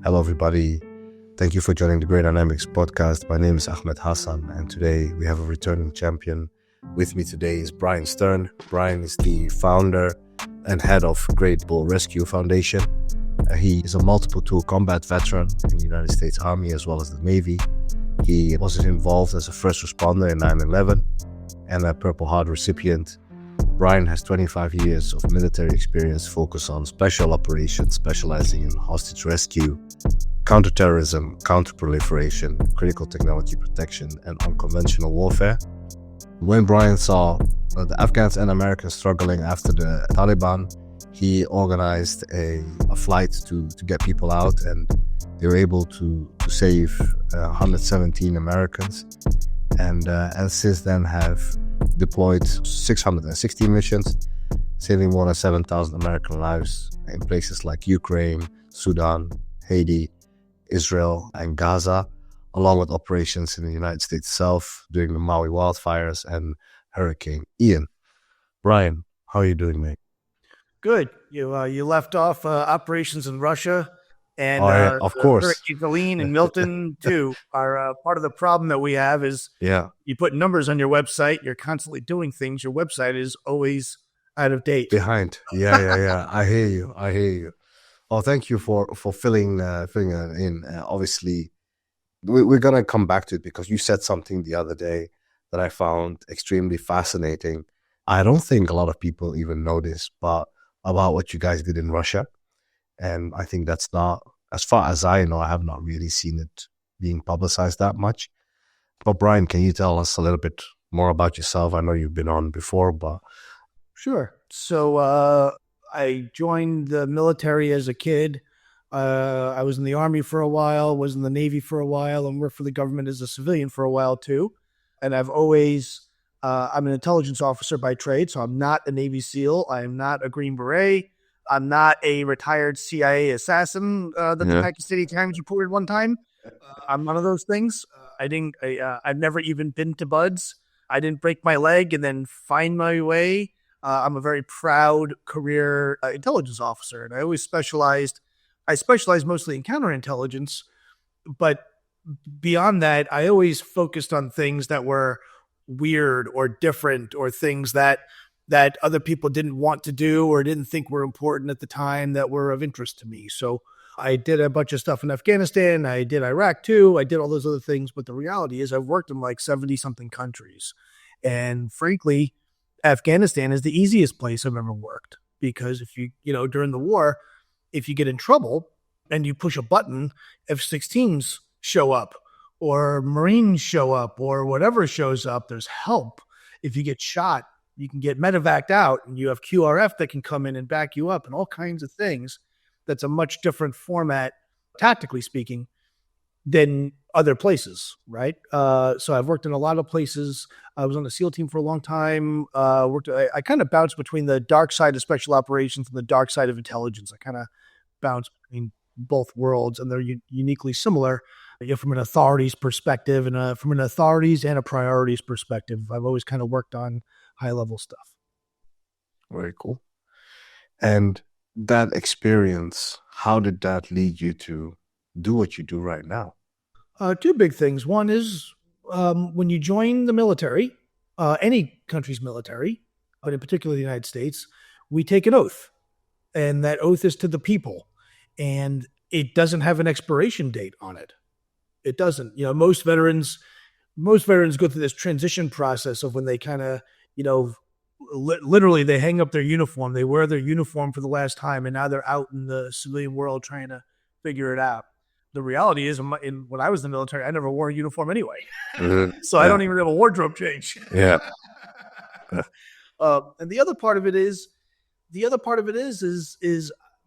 Hello, everybody. Thank you for joining the Great Dynamics podcast. My name is Ahmed Hassan, and today we have a returning champion. With me today is Bryan Stern. Bryan is the founder and head of Great Bull Rescue Foundation. He is a multiple tool combat veteran in the United States Army as well as the Navy. He was involved as a first responder in 9/11 and a Purple Heart recipient. Bryan has 25 years of military experience focused on special operations, specializing in hostage rescue, counterterrorism, counterproliferation, critical technology protection, and unconventional warfare. When Bryan saw the Afghans and Americans struggling after the Taliban, he organized a flight to get people out, and they were able to save 117 Americans. And since then have deployed 660 missions, saving more than 7,000 American lives in places like Ukraine, Sudan, Haiti, Israel, and Gaza, along with operations in the United States itself during the Maui wildfires and Hurricane Ian. Bryan, how are you doing, mate? Good. You left off operations in Russia, and of course, Hurricane Helene and Milton too are part of the problem that we have. Is you put numbers on your website, you're constantly doing things. Your website is always out of date, behind. Yeah. I hear you. Oh, thank you for filling it in. Obviously, we're gonna come back to it because you said something the other day that I found extremely fascinating. I don't think a lot of people even know this, but about what you guys did in Russia. And I think that's not, as far as I know, I have not really seen it being publicized that much. But Bryan, can you tell us a little bit more about yourself? I know you've been on before, but... Sure. So I joined the military as a kid. I was in the Army for a while, was in the Navy for a while, and worked for the government as a civilian for a while too. And I've always... I'm an intelligence officer by trade, so I'm not a Navy SEAL. I am not a Green Beret. I'm not a retired CIA assassin that the Pakistani Times reported one time. I'm none of those things. I've never even been to Buds. I didn't break my leg and then find my way. I'm a very proud career intelligence officer, and I always specialized. I specialized mostly in counterintelligence, but beyond that, I always focused on things that were weird or different, or things that other people didn't want to do or didn't think were important at the time that were of interest to me. So I did a bunch of stuff in Afghanistan. I did Iraq too. I did all those other things. But the reality is I've worked in like 70 something countries. And frankly, Afghanistan is the easiest place I've ever worked, because if during the war, if you get in trouble and you push a button, F-16s show up, or Marines show up, or whatever shows up, there's help. If you get shot, you can get medevaced out, and you have QRF that can come in and back you up, and all kinds of things. That's a much different format, tactically speaking, than other places, right? So I've worked in a lot of places. I was on the SEAL team for a long time. I kind of bounced between the dark side of special operations and the dark side of intelligence. I kind of bounced between both worlds, and they're uniquely similar. From an authorities perspective, and from an authorities and a priorities perspective, I've always kind of worked on high level stuff. Very cool. And that experience, how did that lead you to do what you do right now? Two big things. One is when you join the military, any country's military, but in particular the United States, we take an oath, and that oath is to the people, and it doesn't have an expiration date on it. It doesn't. Most veterans go through this transition process of when they kind of, literally they hang up their uniform. They wear their uniform for the last time, and now they're out in the civilian world trying to figure it out. The reality is, when I was in the military, I never wore a uniform anyway. So I don't even have a wardrobe change. Yeah. And the other part of it is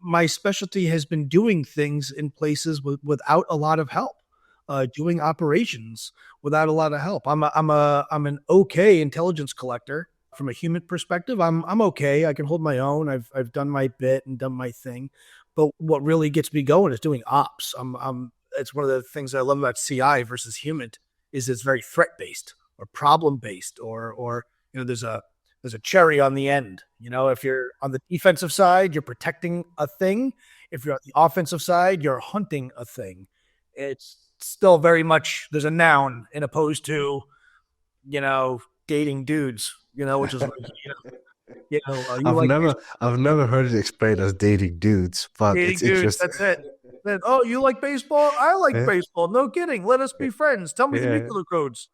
my specialty has been doing things in places without a lot of help. Doing operations without a lot of help. I'm an okay intelligence collector from a human perspective. I'm okay. I can hold my own. I've done my bit and done my thing. But what really gets me going is doing ops. It's one of the things I love about CI versus human is it's very threat based or problem based, or there's a cherry on the end. If you're on the defensive side, you're protecting a thing. If you're on the offensive side, you're hunting a thing. It's still very much, there's a noun in opposed to, dating dudes, which is like, you like I've never heard it explained as dating dudes, but dating it's dudes. interesting. That's it. Then, oh, you like baseball? I like baseball. No kidding. Let us be friends. Tell me the nuclear codes.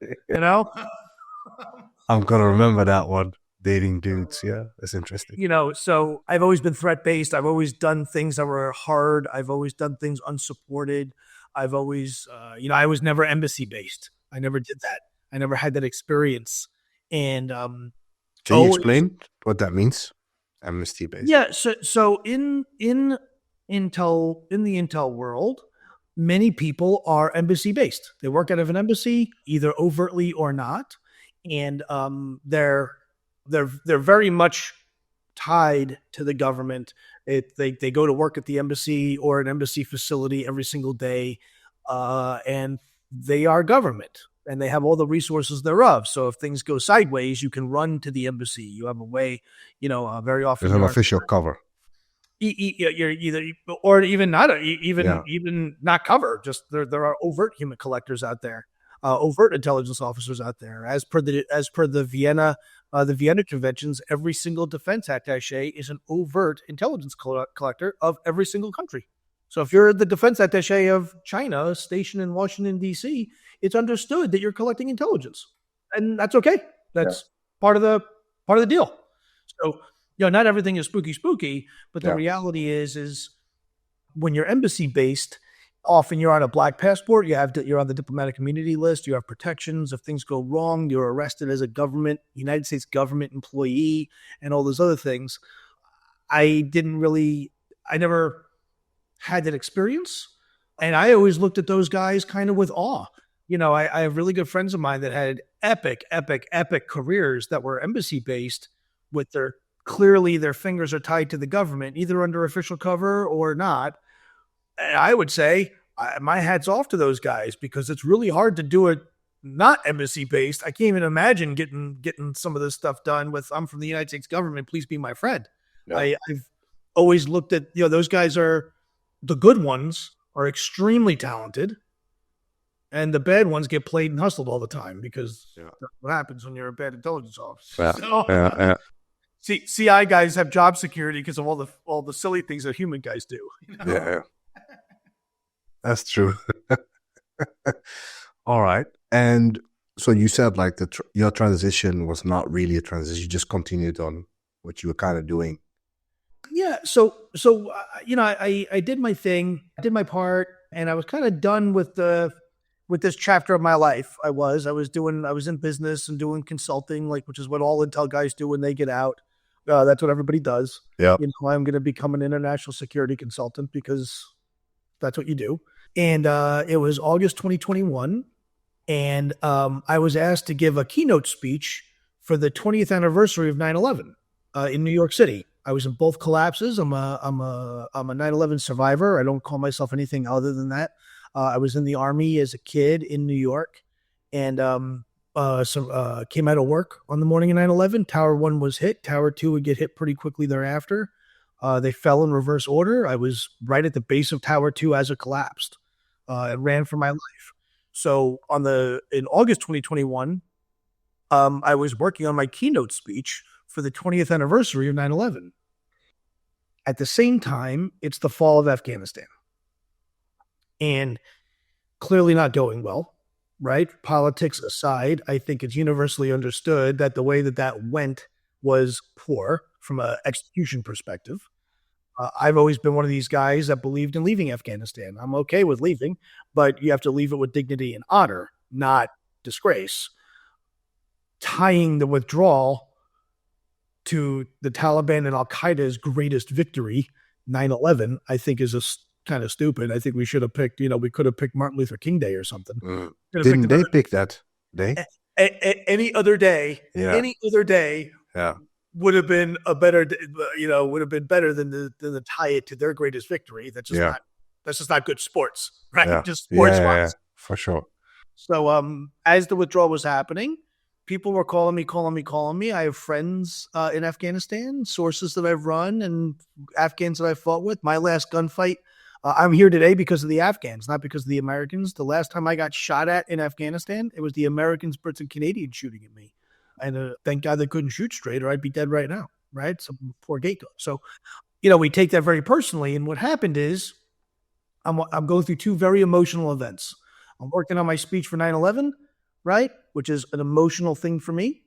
I'm gonna remember that one. Dating dudes. Yeah, that's interesting. So I've always been threat based. I've always done things that were hard. I've always done things unsupported. I've always, I was never embassy based. I never did that. I never had that experience. And can you explain what that means? Amnesty based. Yeah. So in the intel world, many people are embassy based. They work out of an embassy, either overtly or not, and they're very much tied to the government. They go to work at the embassy or an embassy facility every single day, and they are government, and they have all the resources thereof. So if things go sideways, you can run to the embassy. You have a way, very often. There's an official cover. You're either, or even not, even not cover. Just there are overt human collectors out there, overt intelligence officers out there. As per the Vienna conventions, every single defense attaché is an overt intelligence collector of every single country. So if you're the defense attaché of China stationed in Washington, D.C., it's understood that you're collecting intelligence, and that's okay. That's part of the deal. So, not everything is spooky, but the reality is when you're embassy based, often you're on a black passport. You're on the diplomatic immunity list. You have protections. If things go wrong, you're arrested as a United States government employee, and all those other things. I never had that experience, and I always looked at those guys kind of with awe. I have really good friends of mine that had epic careers that were embassy based, with clearly their fingers are tied to the government, either under official cover or not. And I would say my hat's off to those guys, because it's really hard to do it not embassy based. I can't even imagine getting some of this stuff done with, I'm from the United States government, please be my friend. Yeah. I've always looked at, those guys are, the good ones are extremely talented, and the bad ones get played and hustled all the time, because that's what happens when you're a bad intelligence officer. CI guys have job security because of all the silly things that human guys do. Yeah, that's true. All right, and so you said like your transition was not really a transition; you just continued on what you were kind of doing. Yeah, so I did my thing, I did my part, and I was kind of done with this chapter of my life. I was in business and doing consulting, which is what all intel guys do when they get out. That's what everybody does. Yeah, I'm going to become an international security consultant because that's what you do. And it was August 2021, and I was asked to give a keynote speech for the 20th anniversary of 9/11 in New York City. I was in both collapses. I'm a 9/11 survivor. I don't call myself anything other than that. I was in the Army as a kid in New York, and came out of work on the morning of 9/11. Tower 1 was hit. Tower 2 would get hit pretty quickly thereafter. They fell in reverse order. I was right at the base of Tower 2 as it collapsed. It ran for my life. So in August 2021, I was working on my keynote speech for the 20th anniversary of 9/11. At the same time, it's the fall of Afghanistan. And clearly not going well, right? Politics aside, I think it's universally understood that the way that went was poor from an execution perspective. I've always been one of these guys that believed in leaving Afghanistan. I'm okay with leaving, but you have to leave it with dignity and honor, not disgrace. Tying the withdrawal to the Taliban and Al-Qaeda's greatest victory, 9/11, I think is kind of stupid. I think we should have picked, we could have picked Martin Luther King Day or something. Didn't they pick that day? Any other day, would have been a better, would have been better than to tie it to their greatest victory. That's just not good sports, right? Yeah. Just sports. Yeah, for sure. So as the withdrawal was happening, people were calling me. I have friends in Afghanistan, sources that I've run, and Afghans that I fought with. My last gunfight, I'm here today because of the Afghans, not because of the Americans. The last time I got shot at in Afghanistan, it was the Americans, Brits, and Canadians shooting at me. And thank God they couldn't shoot straight, or I'd be dead right now, right? So poor gate dog. So, we take that very personally. And what happened is I'm going through two very emotional events. I'm working on my speech for 9/11, right? Which is an emotional thing for me.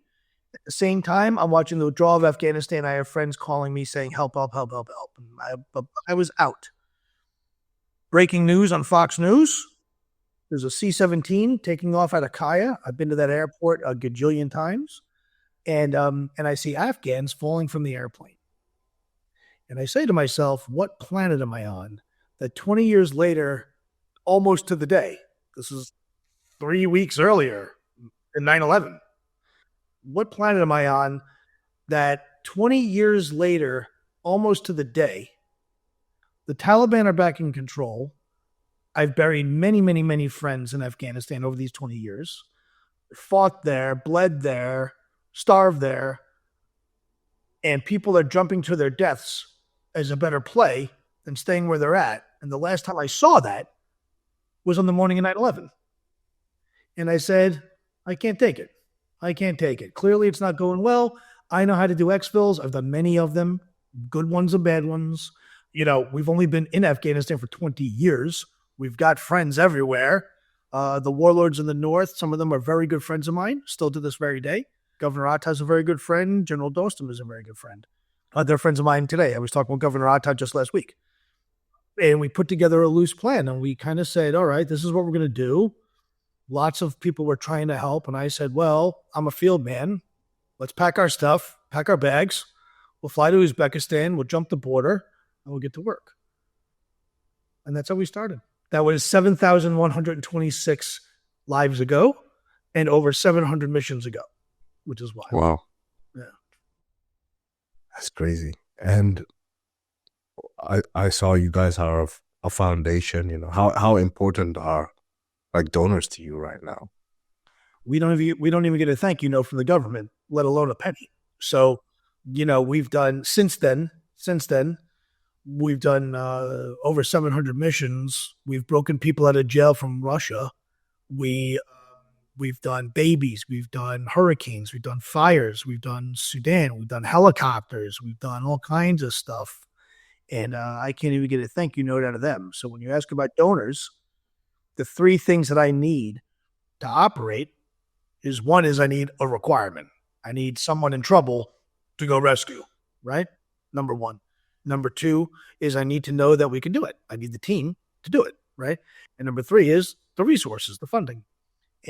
At the same time, I'm watching the withdrawal of Afghanistan. I have friends calling me saying, help, help, help, help, help. And I was out. Breaking news on Fox News. There's a C-17 taking off out of Kaya. I've been to that airport a gajillion times. And I see Afghans falling from the airplane. And I say to myself, what planet am I on that 20 years later, almost to the day, this is 3 weeks earlier in 9/11, what planet am I on that 20 years later, almost to the day, the Taliban are back in control? I've buried many, many, many friends in Afghanistan over these 20 years, fought there, bled there, starved there, and people are jumping to their deaths as a better play than staying where they're at. And the last time I saw that was on the morning of 9/11. And I said, I can't take it. I can't take it. Clearly, it's not going well. I know how to do exfils. I've done many of them, good ones and bad ones. We've only been in Afghanistan for 20 years. We've got friends everywhere. The warlords in the north, some of them are very good friends of mine, still to this very day. Governor Atta is a very good friend. General Dostum is a very good friend. They're friends of mine today. I was talking with Governor Atta just last week. And we put together a loose plan, and we kind of said, all right, this is what we're going to do. Lots of people were trying to help, and I said, well, I'm a field man. Let's pack our stuff, pack our bags. We'll fly to Uzbekistan. We'll jump the border, and we'll get to work. And that's how we started. That was 7,126 lives ago and over 700 missions ago, which is wild. Wow. Yeah. That's crazy. And I saw you guys are a foundation. How important are donors to you right now? We don't even get a thank you from the government, let alone a penny. So, we've done since then, we've done over 700 missions. We've broken people out of jail from Russia. We've done babies. We've done hurricanes. We've done fires. We've done Sudan. We've done helicopters. We've done all kinds of stuff. And I can't even get a thank you note out of them. So when you ask about donors, the three things that I need to operate is, one is I need a requirement. I need someone in trouble to go rescue, right? Number one. Number two is I need to know that we can do it. I need the team to do it, right? And number three is the resources, the funding.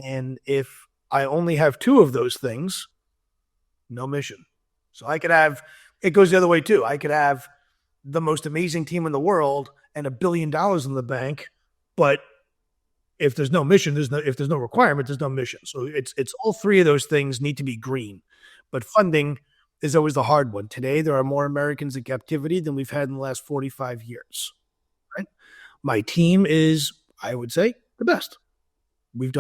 And if I only have two of those things, no mission. So it goes the other way too. I could have the most amazing team in the world and $1 billion in the bank, but if there's no mission, if there's no requirement, there's no mission. So it's all three of those things need to be green. But funding is always the hard one. Today, there are more Americans in captivity than we've had in the last 45 years. Right? My team is, I would say, the best. We've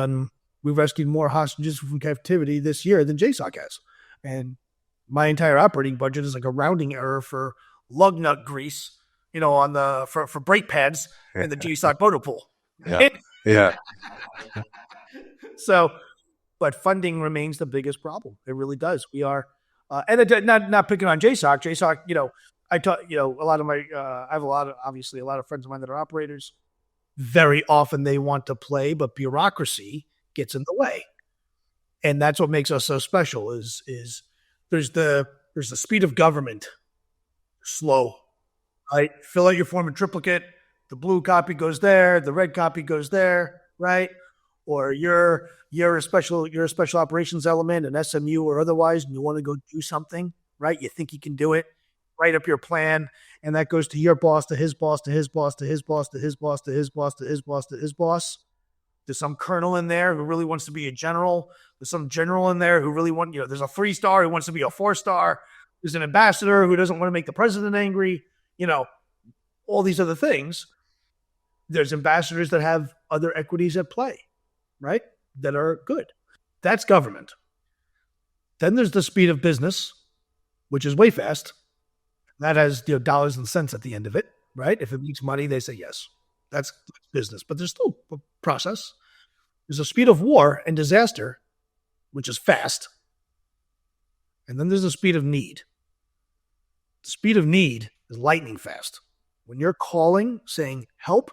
rescued more hostages from captivity this year than JSOC has. And my entire operating budget is like a rounding error for lug nut grease, for brake pads in the JSOC motor pool. Yeah. Yeah. So, but funding remains the biggest problem. It really does. We are, and not picking on JSOC. JSOC, I taught, a lot of my, I have obviously a lot of friends of mine that are operators. Very often they want to play, but bureaucracy gets in the way. And that's what makes us so special is there's the speed of government. Slow, right? Fill out your form in triplicate. The blue copy goes there. The red copy goes there, right? Or you're a special operations element, an SMU or otherwise, and you want to go do something, right? You think you can do it. Write up your plan, and that goes to your boss, to his boss, to his boss, to his boss, to his boss, to his boss, to his boss, to his boss. There's some colonel in there who really wants to be a general. There's some general in there who really there's a 3-star who wants to be a 4-star. There's an ambassador who doesn't want to make the president angry. All these other things. There's ambassadors that have other equities at play, right? That are good. That's government. Then there's the speed of business, which is way fast. That has dollars and cents at the end of it, right? If it makes money, they say yes. That's business. But there's still a process. There's a speed of war and disaster, which is fast. And then there's the speed of need. The speed of need is lightning fast. When you're calling saying help,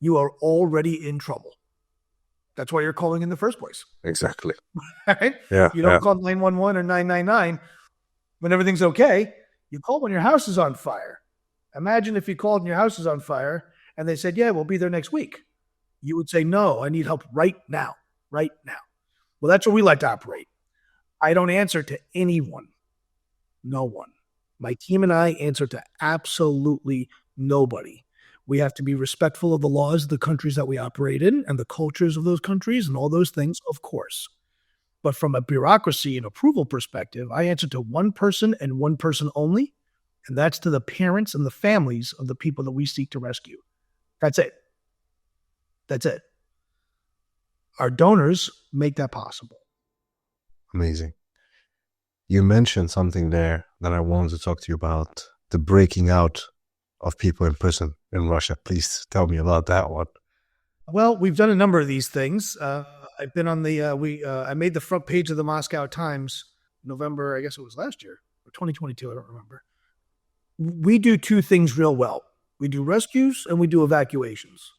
you are already in trouble. That's why you're calling in the first place. Exactly. Right? Yeah. You don't call 911 or 999 when everything's okay. You call when your house is on fire. Imagine if you called and your house is on fire and they said, yeah, we'll be there next week. You would say, no, I need help right now, right now. Well, that's where we like to operate. I don't answer to anyone. No one. My team and I answer to absolutely nobody. We have to be respectful of the laws of the countries that we operate in and the cultures of those countries and all those things, of course. But from a bureaucracy and approval perspective, I answer to one person and one person only, and that's to the parents and the families of the people that we seek to rescue. That's it. That's it. Our donors make that possible. Amazing. You mentioned something there that I wanted to talk to you about, the breaking out of people in prison in Russia. Please tell me about that one. Well, we've done a number of these things. I've been on the, I made the front page of the Moscow Times, November, I guess it was last year, or 2022, I don't remember. We do two things real well. We do rescues and we do evacuations.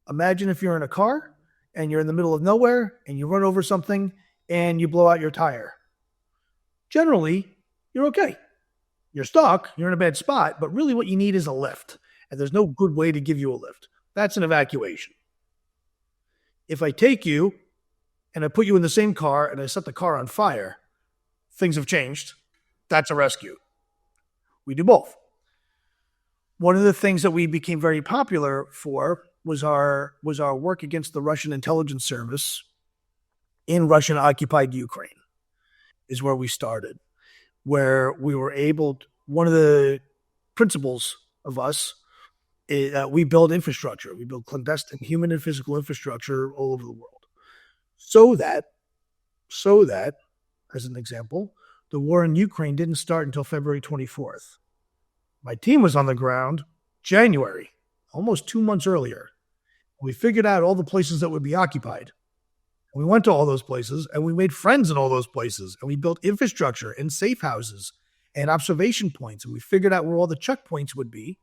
Imagine if you're in a car and you're in the middle of nowhere and you run over something and you blow out your tire. Generally, you're okay. You're stuck, you're in a bad spot, but really what you need is a lift. And there's no good way to give you a lift. That's an evacuation. If I take you and I put you in the same car and I set the car on fire, things have changed. That's a rescue. We do both. One of the things that we became very popular for was our work against the Russian intelligence service in Russian-occupied Ukraine, is where we started, where we were able to, one of the principles of us is we build infrastructure. We build clandestine human and physical infrastructure all over the world. So that, as an example, the war in Ukraine didn't start until February 24th. My team was on the ground January, almost 2 months earlier. We figured out all the places that would be occupied. We went to all those places and we made friends in all those places and we built infrastructure and safe houses and observation points. And we figured out where all the checkpoints would be,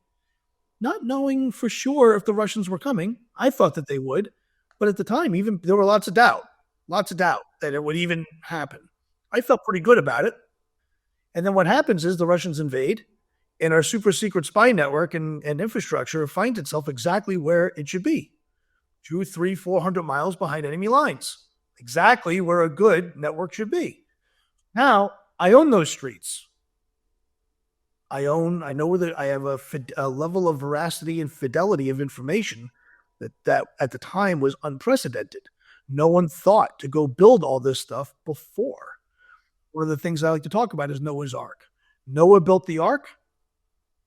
not knowing for sure if the Russians were coming. I thought that they would, but at the time, even there were lots of doubt that it would even happen. I felt pretty good about it. And then what happens is the Russians invade and our super secret spy network and infrastructure finds itself exactly where it should be. 200, 300, 400 miles behind enemy lines. Exactly where a good network should be. Now, I own those streets. I know where I have a level of veracity and fidelity of information that at the time was unprecedented. No one thought to go build all this stuff before. One of the things I like to talk about is Noah's Ark. Noah built the ark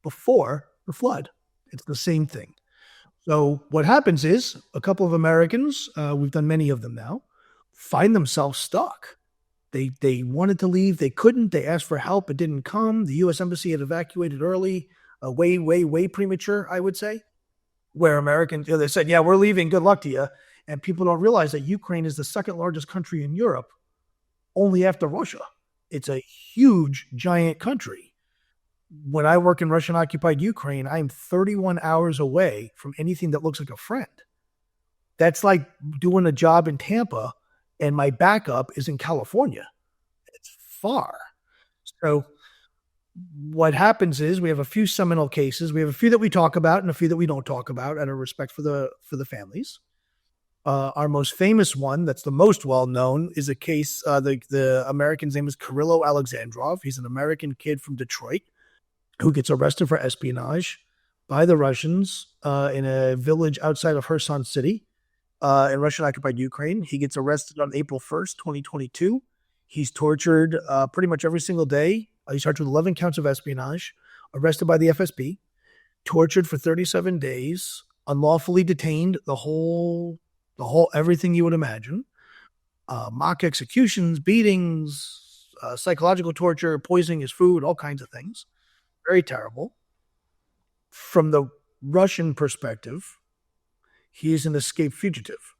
before the flood. It's the same thing. So what happens is a couple of Americans, we've done many of them now, find themselves stuck. They wanted to leave. They couldn't. They asked for help. It didn't come. The U.S. Embassy had evacuated early, way premature, I would say, where Americans, they said, yeah, we're leaving. Good luck to you. And people don't realize that Ukraine is the second largest country in Europe, only after Russia. It's a huge, giant country. When I work in Russian-occupied Ukraine, I'm 31 hours away from anything that looks like a friend. That's like doing a job in Tampa, and my backup is in California. It's far. So what happens is we have a few seminal cases. We have a few that we talk about and a few that we don't talk about out of respect for the families. Our most famous one, that's the most well-known, is a case, the American's name is Kirillo Alexandrov. He's an American kid from Detroit who gets arrested for espionage by the Russians in a village outside of Kherson City in Russian-occupied Ukraine. He gets arrested on April 1st, 2022. He's tortured pretty much every single day. He's charged with 11 counts of espionage, arrested by the FSB, tortured for 37 days, unlawfully detained, the whole everything you would imagine, mock executions, beatings, psychological torture, poisoning his food, all kinds of things. Very terrible. From the Russian perspective, he is an escaped fugitive.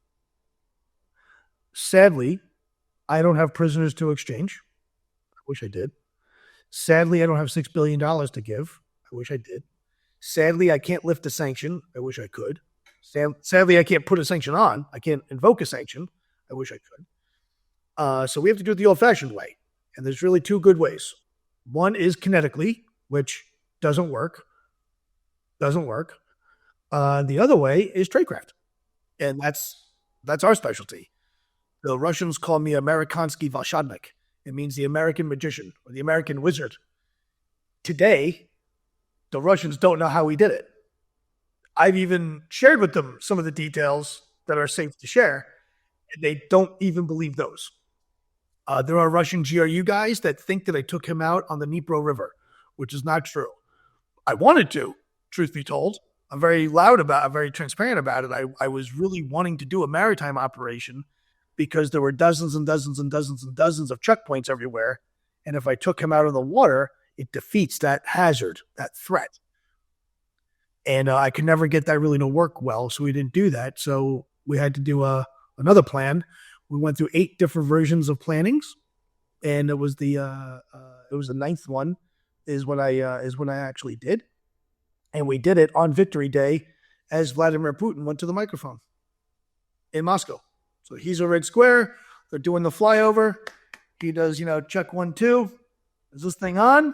Sadly, I don't have prisoners to exchange. I wish I did. Sadly, I don't have $6 billion to give. I wish I did. Sadly, I can't lift a sanction. I wish I could. Sadly, I can't put a sanction on. I can't invoke a sanction. I wish I could. So we have to do it the old-fashioned way. And there's really two good ways. One is kinetically, which doesn't work. The other way is tradecraft. And that's our specialty. The Russians call me Amerikansky Volshadnik. It means the American magician or the American wizard. Today, the Russians don't know how we did it. I've even shared with them some of the details that are safe to share, and they don't even believe those. There are Russian GRU guys that think that I took him out on the Dnipro River, which is not true. I wanted to, truth be told. I'm very transparent about it. I was really wanting to do a maritime operation because there were dozens and dozens and dozens and dozens of checkpoints everywhere. And if I took him out of the water, it defeats that hazard, that threat. And I could never get that really to work well, so we didn't do that. So we had to do another plan. We went through 8 different versions of plannings, and it was the ninth one is what I actually did, and we did it on Victory Day as Vladimir Putin went to the microphone in Moscow. So he's a red square. They're doing the flyover. He does, check 1, 2. Is this thing on?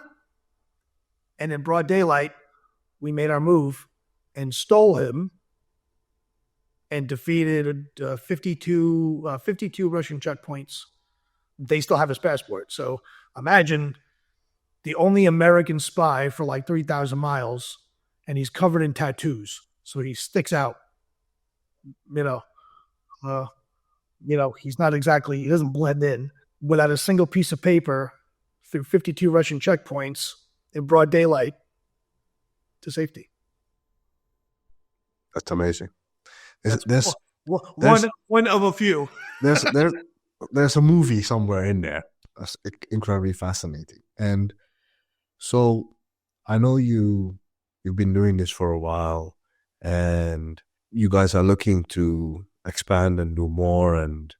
And in broad daylight, we made our move and stole him and defeated 52 Russian checkpoints. They still have his passport. So imagine the only American spy for like 3,000 miles, and he's covered in tattoos. So he sticks out. He's not exactly, he doesn't blend in. Without a single piece of paper, through 52 Russian checkpoints in broad daylight to safety. That's amazing. One of a few. There's a movie somewhere in there that's incredibly fascinating. And so I know you've been doing this for a while, and you guys are looking to expand and do more and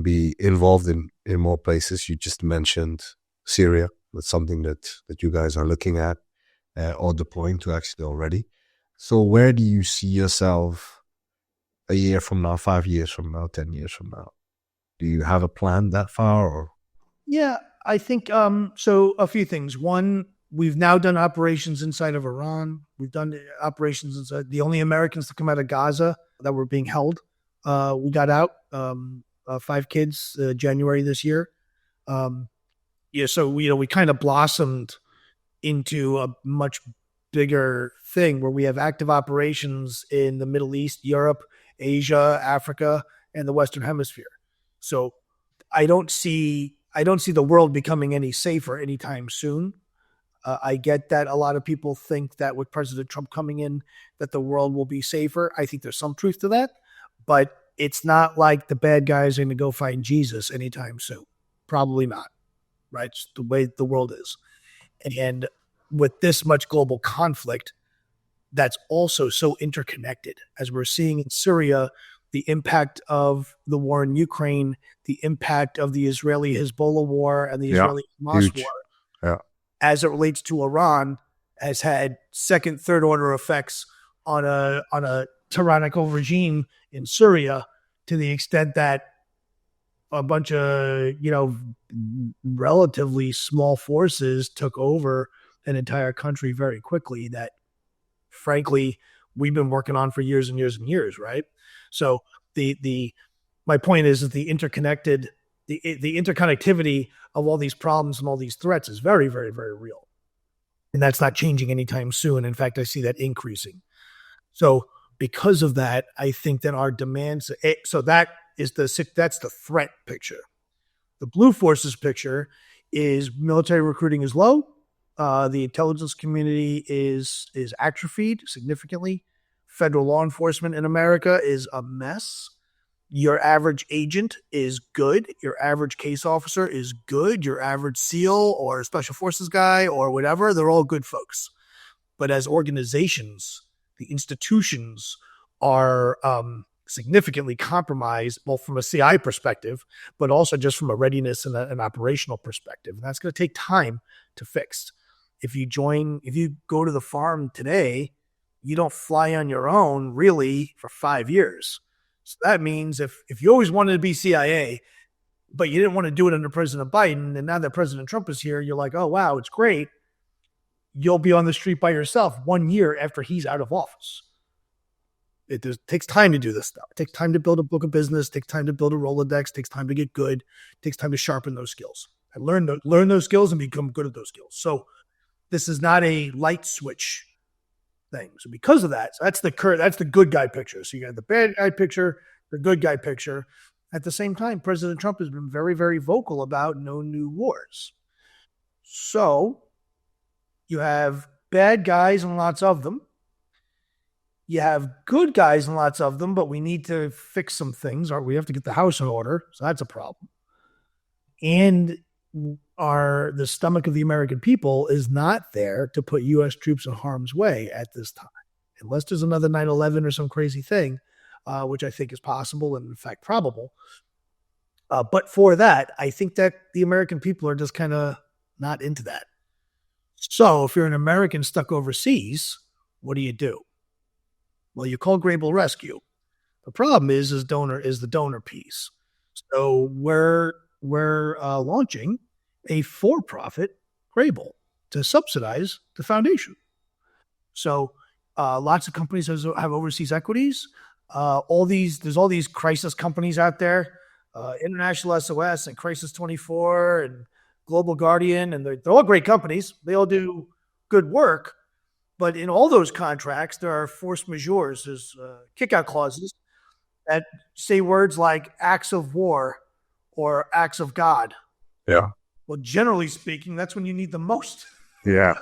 be involved in more places. You just mentioned Syria. That's something that you guys are looking at or deploying to actually already. So where do you see yourself a year from now, 5 years from now, 10 years from now? Do you have a plan that far? Or? Yeah, I think so. A few things. One, we've now done operations inside of Iran. We've done operations inside. The only Americans to come out of Gaza that were being held. We got out. 5 kids January this year. So we kind of blossomed into a much bigger thing where we have active operations in the Middle East, Europe, Asia, Africa, and the Western Hemisphere. So I don't see the world becoming any safer anytime soon. I get that a lot of people think that with President Trump coming in, that the world will be safer. I think there's some truth to that, but it's not like the bad guys are going to go find Jesus anytime soon. Probably not, right? It's the way the world is. And with this much global conflict, that's also so interconnected. As we're seeing in Syria, the impact of the war in Ukraine, the impact of the Israeli-Hezbollah war and the Israeli-Hamas war, as it relates to Iran, has had second, third order effects on a tyrannical regime in Syria, to the extent that a bunch of, relatively small forces took over an entire country very quickly that, frankly, we've been working on for years and years and years, right? So my point is that the interconnectivity of all these problems and all these threats is very, very, very real. And that's not changing anytime soon. In fact, I see that increasing. So because of that, I think that our demands, so that's the threat picture. The blue forces picture is military recruiting is low. The intelligence community is atrophied significantly. Federal law enforcement in America is a mess. Your average agent is good. Your average case officer is good. Your average SEAL or special forces guy or whatever, they're all good folks. But as organizations, the institutions are significantly compromised, both from a CI perspective, but also just from a readiness and an operational perspective. And that's going to take time to fix. If you go to the farm today, you don't fly on your own really for 5 years. So that means if you always wanted to be CIA, but you didn't want to do it under President Biden, and now that President Trump is here, you're like, oh, wow, it's great. You'll be on the street by yourself 1 year after he's out of office. It takes time to do this stuff. It takes time to build a book of business. It takes time to build a Rolodex. It takes time to get good. It takes time to sharpen those skills and learn those skills and become good at those skills. So this is not a light switch thing. So because of that, so that's the good guy picture. So you got the bad guy picture, the good guy picture. At the same time, President Trump has been very, very vocal about no new wars. So you have bad guys and lots of them. You have good guys and lots of them, but we need to fix some things, or we have to get the house in order. So that's a problem. And the stomach of the American people is not there to put U.S. troops in harm's way at this time, unless there's another 9/11 or some crazy thing, which I think is possible and in fact probable. But for that, I think that the American people are just kind of not into that. So if you're an American stuck overseas, what do? Well, you call Grable Rescue. The problem is the donor piece. So we're launching a for-profit Grable to subsidize the foundation. So lots of companies have overseas equities. There's all these crisis companies out there, International SOS and Crisis 24 and Global Guardian, and they're all great companies. They all do good work. But in all those contracts, there are force majeures. There's kick-out clauses that say words like acts of war or acts of God. Yeah. Well, generally speaking, that's when you need the most. Yeah.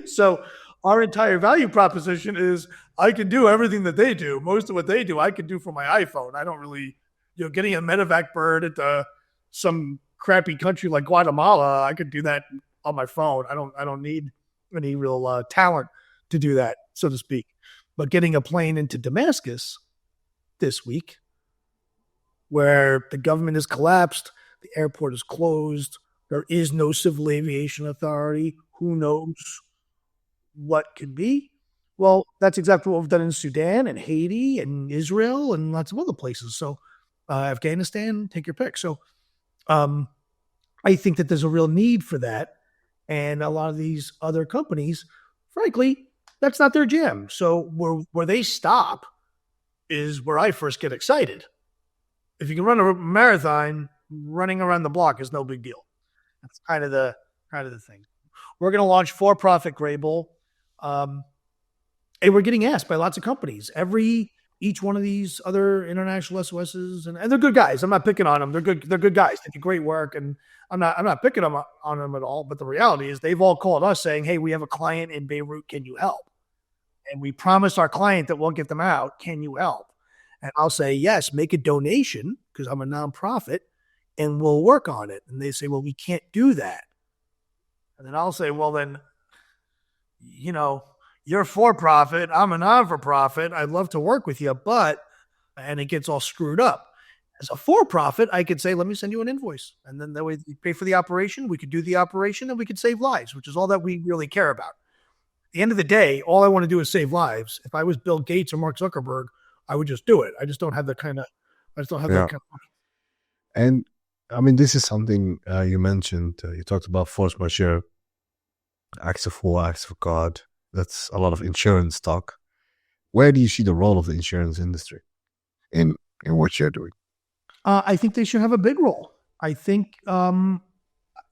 So our entire value proposition is I can do everything that they do. Most of what they do, I can do from my iPhone. I don't really, getting a medevac bird at some crappy country like Guatemala, I could do that on my phone. I don't need any real talent to do that, so to speak. But getting a plane into Damascus this week, where the government has collapsed, the airport is closed, there is no civil aviation authority, who knows what could be? Well, that's exactly what we've done in Sudan and Haiti and Israel and lots of other places. So Afghanistan, take your pick. So I think that there's a real need for that. And a lot of these other companies, frankly, that's not their jam. So where they stop is where I first get excited. If you can run a marathon, running around the block is no big deal. That's kind of the thing. We're going to launch for-profit Grable, and we're getting asked by lots of companies. Each one of these other international SOSs, and they're good guys. I'm not picking on them. They're good guys. They do great work, and I'm not picking on them at all. But the reality is, they've all called us saying, "Hey, we have a client in Beirut. Can you help?" And we promised our client that we'll get them out. Can you help? And I'll say, yes, make a donation because I'm a nonprofit, and we'll work on it. And they say, well, we can't do that. And then I'll say, well, then, you're for profit. I'm a non-for-profit. I'd love to work with you, and it gets all screwed up. As a for-profit, I could say, let me send you an invoice. And then that way you pay for the operation. We could do the operation and we could save lives, which is all that we really care about. At the end of the day, all I want to do is save lives. If I was Bill Gates or Mark Zuckerberg, I would just do it. I just don't have that kind of that kind of money. And I mean, this is something you mentioned. You talked about force majeure, acts of war, acts of God. That's a lot of insurance talk. Where do you see the role of the insurance industry in what you're doing? I think they should have a big role. I think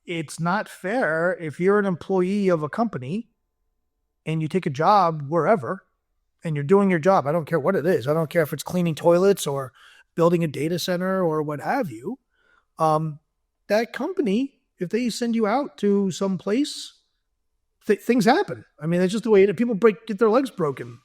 it's not fair if you're an employee of a company and you take a job wherever and you're doing your job. I don't care what it is. I don't care if it's cleaning toilets or building a data center or what have you. That company, if they send you out to some place, things happen. I mean, it's just the way people get their legs broken.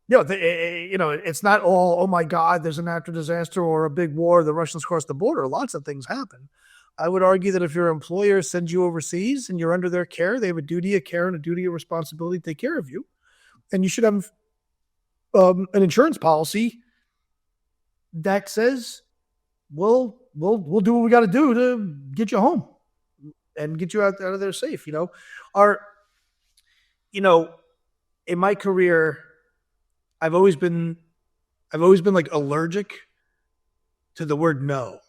It's not all, oh my God, there's a natural disaster or a big war, the Russians crossed the border. Lots of things happen. I would argue that if your employer sends you overseas and you're under their care, they have a duty of care and a duty of responsibility to take care of you. And you should have an insurance policy that says, we'll do what we got to do to get you home and get you out of there safe. In my career, I've always been like allergic to the word no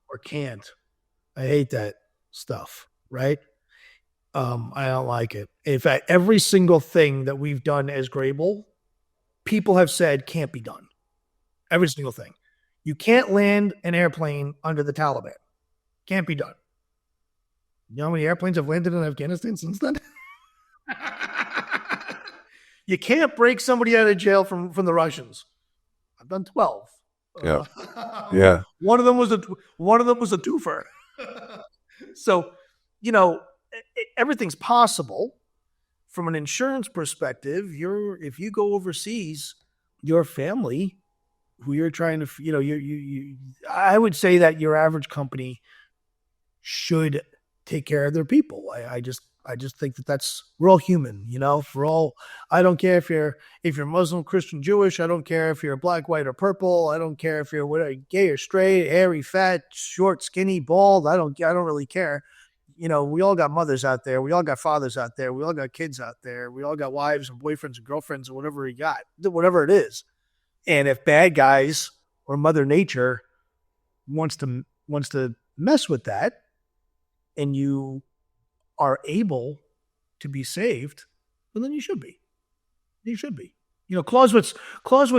or can't. I hate that stuff, right? I don't like it. In fact, every single thing that we've done as Grable, people have said can't be done. Every single thing. You can't land an airplane under the Taliban. Can't be done. You know how many airplanes have landed in Afghanistan since then? You can't break somebody out of jail from the Russians. I've done 12. Yeah. One of them was a twofer. So, everything's possible from an insurance perspective. If you go overseas, your family, who you're trying to, I would say that your average company should take care of their people. I just think that we're all human, I don't care if you're Muslim, Christian, Jewish. I don't care if you're black, white, or purple. I don't care if you're gay or straight, hairy, fat, short, skinny, bald. I don't really care. We all got mothers out there. We all got fathers out there. We all got kids out there. We all got wives and boyfriends and girlfriends and whatever it is. And if bad guys or Mother Nature wants to mess with that, and you are able to be saved, well, then you should be. You should be. Clausewitz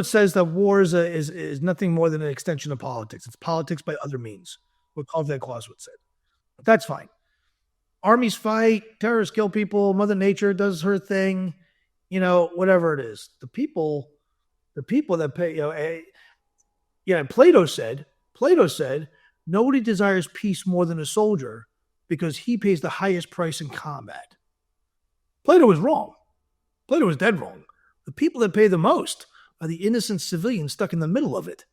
says that war is nothing more than an extension of politics. It's politics by other means. What Clausewitz said. But that's fine. Armies fight, terrorists kill people, Mother Nature does her thing, whatever it is. The people that pay, and Plato said, nobody desires peace more than a soldier because he pays the highest price in combat. Plato was wrong. Plato was dead wrong. The people that pay the most are the innocent civilians stuck in the middle of it.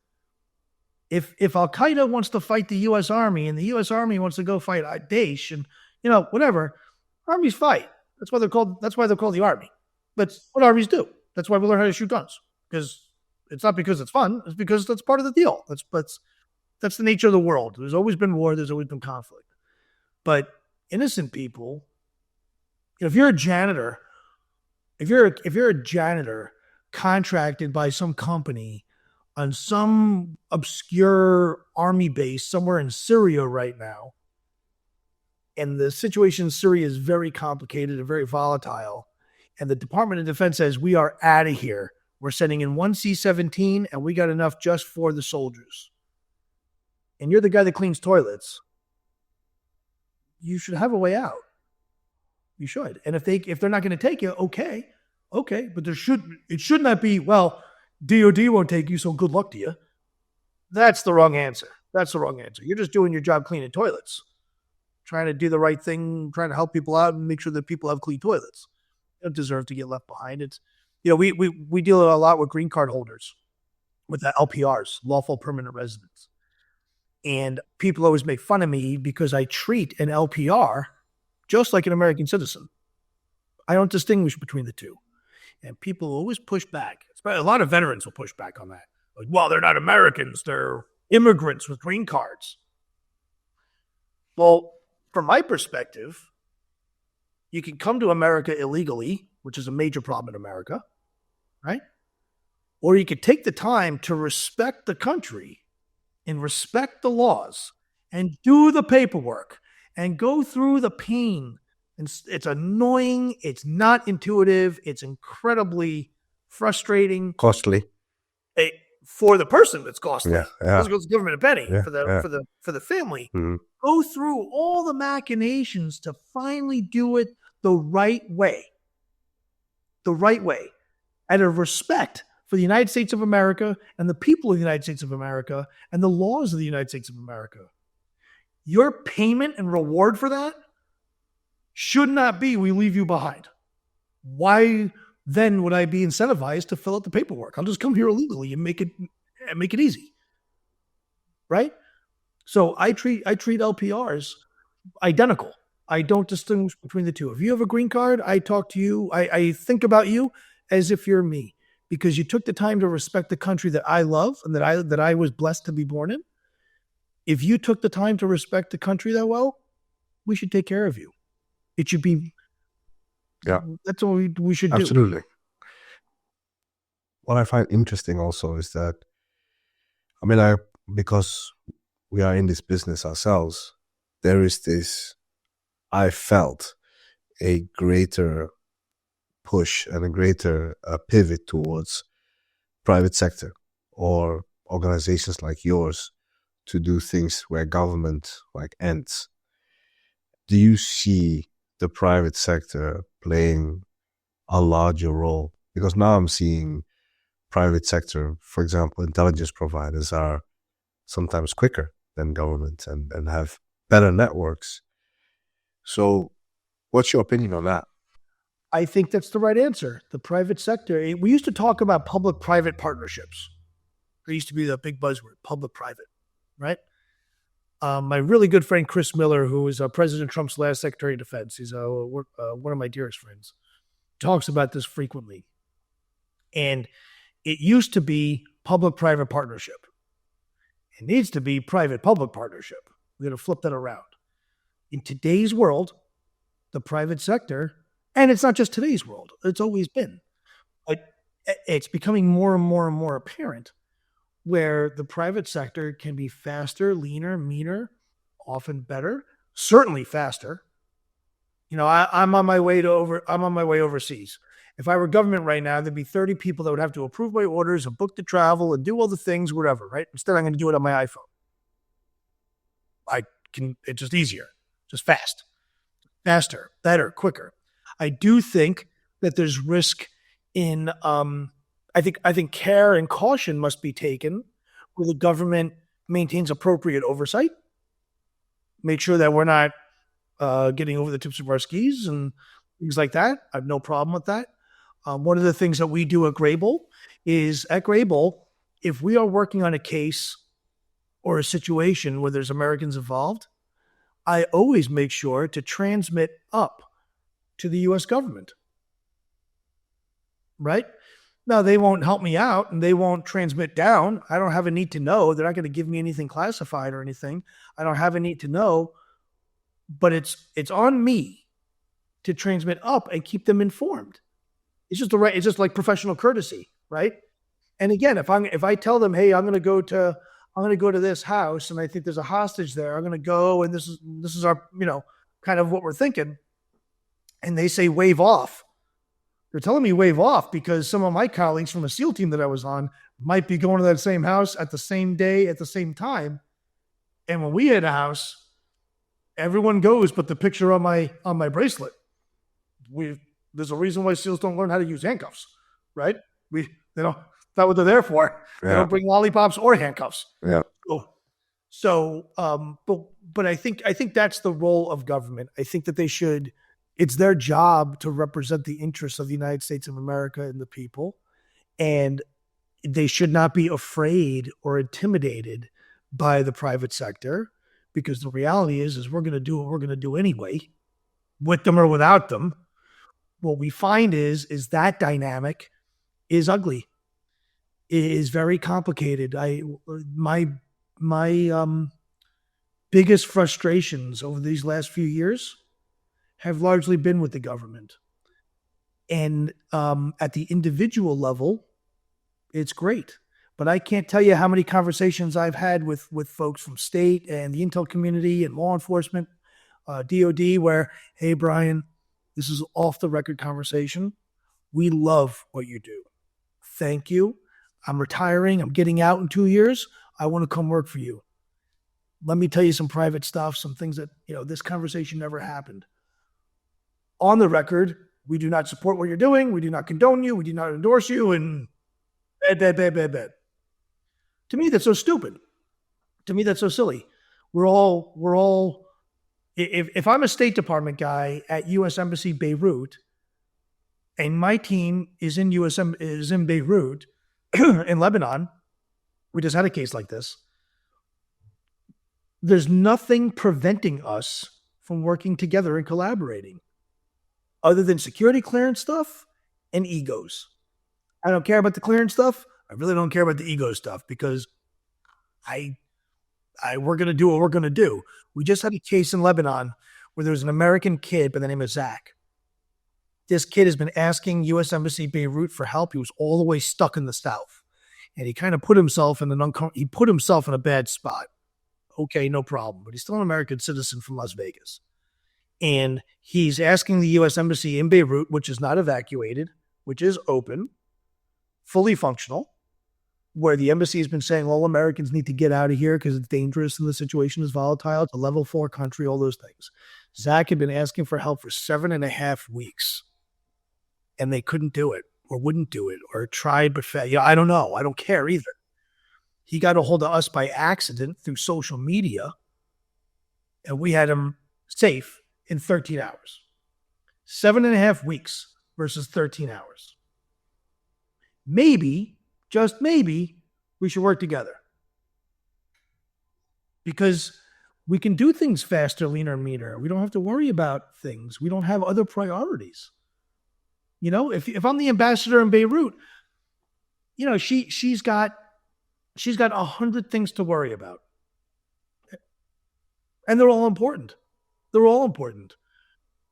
If Al-Qaeda wants to fight the U.S. Army and the U.S. Army wants to go fight Daesh and, whatever, armies fight. That's why they're called the Army. That's what armies do. That's why we learn how to shoot guns. Because it's not because it's fun. It's because that's part of the deal. That's the nature of the world. There's always been war. There's always been conflict. But innocent people, if you're a janitor, if you're a janitor contracted by some company on some obscure army base somewhere in Syria right now, and the situation in Syria is very complicated and very volatile, and the Department of Defense says, we are out of here. We're sending in one C-17 and we got enough just for the soldiers. And you're the guy that cleans toilets. You should have a way out. You should. And if they're not going to take you, okay. But it should not be, well, DOD won't take you, so good luck to you. That's the wrong answer. You're just doing your job cleaning toilets. Trying to do the right thing, trying to help people out and make sure that people have clean toilets. They don't deserve to get left behind. It's, we deal a lot with green card holders, with the LPRs, lawful permanent residents. And people always make fun of me because I treat an LPR just like an American citizen. I don't distinguish between the two. And people always push back. A lot of veterans will push back on that. Like, well, they're not Americans. They're immigrants with green cards. Well, from my perspective, you can come to America illegally, which is a major problem in America, right? Or you could take the time to respect the country and respect the laws and do the paperwork and go through the pain. And it's annoying. It's not intuitive. It's incredibly frustrating. Costly. For the person, it's costly. Yeah. It goes to government a penny for the family. Mm-hmm. Go through all the machinations to finally do it the right way. The right way. Out of respect for the United States of America and the people of the United States of America and the laws of the United States of America. Your payment and reward for that should not be we leave you behind. Why then would I be incentivized to fill out the paperwork? I'll just come here illegally and make it easy, right? So I treat LPRs identical. I don't distinguish between the two. If you have a green card, I talk to you. I think about you as if you're me, because you took the time to respect the country that I love and that I was blessed to be born in. If you took the time to respect the country that well, we should take care of you. It should be. Yeah, that's what we should do. Absolutely. What I find interesting also is that, because we are in this business ourselves, there is this, I felt a greater push and a greater pivot towards private sector or organizations like yours to do things where government ends. Do you see the private sector playing a larger role? Because now I'm seeing private sector, for example, intelligence providers are sometimes quicker than government and have better networks. So what's your opinion on that? I think that's the right answer. The private sector, we used to talk about public-private partnerships. There used to be the big buzzword, public-private, right? My really good friend, Chris Miller, who was President Trump's last Secretary of Defense, he's one of my dearest friends, talks about this frequently. And it used to be public-private partnership. It needs to be private-public partnership. We're going to flip that around. In today's world, the private sector, and it's not just today's world, it's always been, but it's becoming more and more and more apparent where the private sector can be faster, leaner, meaner, often better, certainly faster. I'm on my way overseas. If I were government right now, there'd be 30 people that would have to approve my orders and book the travel and do all the things, whatever, right? Instead, I'm going to do it on my iPhone. It's just easier, just faster, better, quicker. I do think that there's risk in, I think care and caution must be taken where the government maintains appropriate oversight, make sure that we're not getting over the tips of our skis and things like that. I have no problem with that. One of the things that we do at Grable is, at Grable, if we are working on a case or a situation where there's Americans involved, I always make sure to transmit up to the U.S. government, right? Now, they won't help me out and they won't transmit down. I don't have a need to know. They're not going to give me anything classified or anything. I don't have a need to know, but it's on me to transmit up and keep them informed. It's just like professional courtesy, right? And again, if I tell them, hey, I'm going to go to this house and I think there's a hostage there, I'm going to go and this is our, kind of what we're thinking. And they say wave off. They're telling me wave off because some of my colleagues from a SEAL team that I was on might be going to that same house at the same day, at the same time. And when we hit a house, everyone goes, but the picture on my bracelet. There's a reason why SEALs don't learn how to use handcuffs, right? They don't. That's what they're there for. Yeah. They don't bring lollipops or handcuffs. Yeah. So, but I think that's the role of government. I think that they should. It's their job to represent the interests of the United States of America and the people, and they should not be afraid or intimidated by the private sector, because the reality is we're going to do what we're going to do anyway, with them or without them. What we find is that dynamic is ugly. It is very complicated. My biggest frustrations over these last few years have largely been with the government. And at the individual level, it's great. But I can't tell you how many conversations I've had with folks from state and the intel community and law enforcement, DOD, where, hey, Bryan, this is off the record conversation. We love what you do. Thank you. I'm retiring. I'm getting out in 2 years. I want to come work for you. Let me tell you some private stuff, some things that, this conversation never happened. On the record, we do not support what you're doing. We do not condone you. We do not endorse you. And bad. To me, that's so stupid. To me, that's so silly. We're all, if I'm a State Department guy at U.S. Embassy Beirut, and my team is in Beirut, in Lebanon. We just had a case like this. There's nothing preventing us from working together and collaborating other than security clearance stuff and egos. I don't care about the clearance stuff. I really don't care about the ego stuff because we're going to do what we're going to do. We just had a case in Lebanon where there was an American kid by the name of Zach. This kid has been asking U.S. Embassy Beirut for help. He was all the way stuck in the South. And he kind of put himself in a bad spot. Okay, no problem. But he's still an American citizen from Las Vegas. And he's asking the U.S. Embassy in Beirut, which is not evacuated, which is open, fully functional, where the embassy has been saying all Americans need to get out of here because it's dangerous and the situation is volatile. It's a level 4 country, all those things. Zach had been asking for help for 7.5 weeks. And they couldn't do it or wouldn't do it or tried but failed. I don't know. I don't care either. He got a hold of us by accident through social media, and we had him safe in 13 hours. 7.5 weeks versus 13 hours. Maybe, just maybe, we should work together. Because we can do things faster, leaner, meaner. We don't have to worry about things. We don't have other priorities. If I'm the ambassador in Beirut, she's got 100 things to worry about. And they're all important.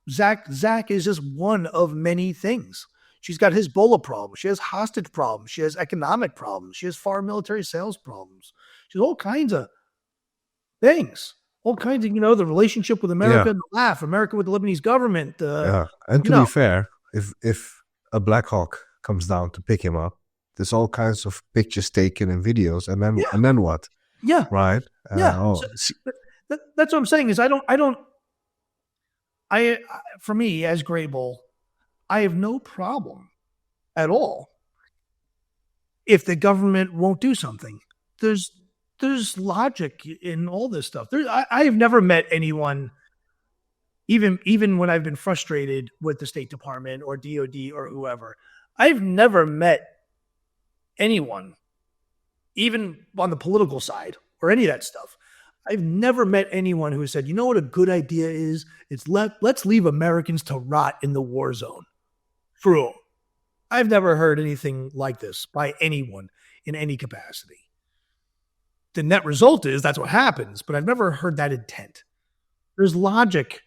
Zach is just one of many things. She's got Hezbollah problems. She has hostage problems. She has economic problems. She has foreign military sales problems. She has all kinds of things. All kinds of, the relationship with America and the laugh, America with the Lebanese government. And to be fair, if a Black Hawk comes down to pick him up, there's all kinds of pictures taken and videos, and then what? Yeah. Right. That's what I'm saying is for me as Grable, I have no problem at all if the government won't do something. There's logic in all this stuff. I have never met anyone, even when I've been frustrated with the State Department or DOD or whoever, I've never met anyone, even on the political side or any of that stuff. I've never met anyone who said, you know what a good idea is? It's let's leave Americans to rot in the war zone. True. I've never heard anything like this by anyone in any capacity. The net result is that's what happens, but I've never heard that intent. There's logic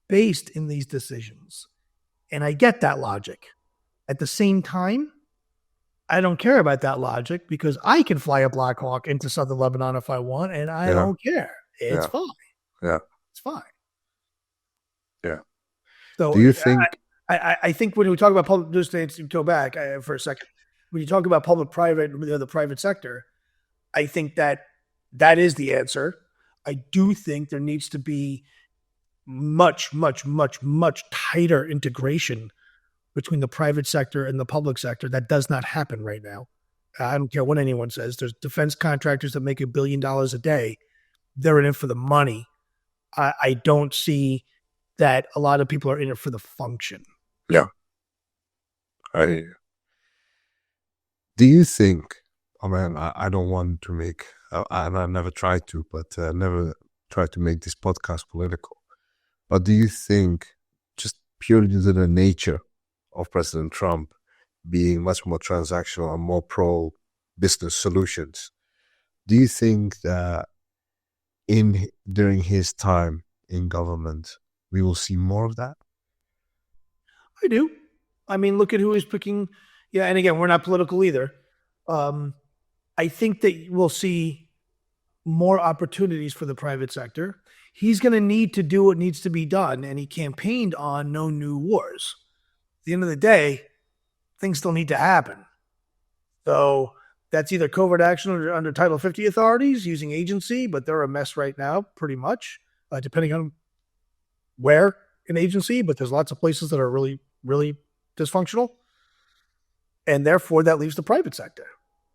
based in these decisions, and I get that logic. At the same time, I don't care about that logic because I can fly a Black Hawk into southern Lebanon if I want, and I don't care. It's fine. Yeah. It's fine. Yeah. So do you think... I think when we talk about public, just to go back for a second, when you talk about public-private, the private sector, I think that is the answer. I do think there needs to be much, much, much, much tighter integration between the private sector and the public sector. That does not happen right now. I don't care what anyone says. There's defense contractors that make $1 billion a day. They're in it for the money. I don't see that a lot of people are in it for the function. Yeah. Do you think, I don't want to make, and I never tried to, but never tried to make this podcast political. But do you think, just purely due to the nature of President Trump being much more transactional and more pro-business solutions, do you think that during his time in government, we will see more of that? I do. Look at who he's picking. Yeah, and again, we're not political either. I think that we'll see more opportunities for the private sector. He's going to need to do what needs to be done, and he campaigned on no new wars. At the end of the day, things still need to happen. So that's either covert action under Title 50 authorities using agency, but they're a mess right now, pretty much, depending on where in agency, but there's lots of places that are really, really dysfunctional. And therefore, that leaves the private sector.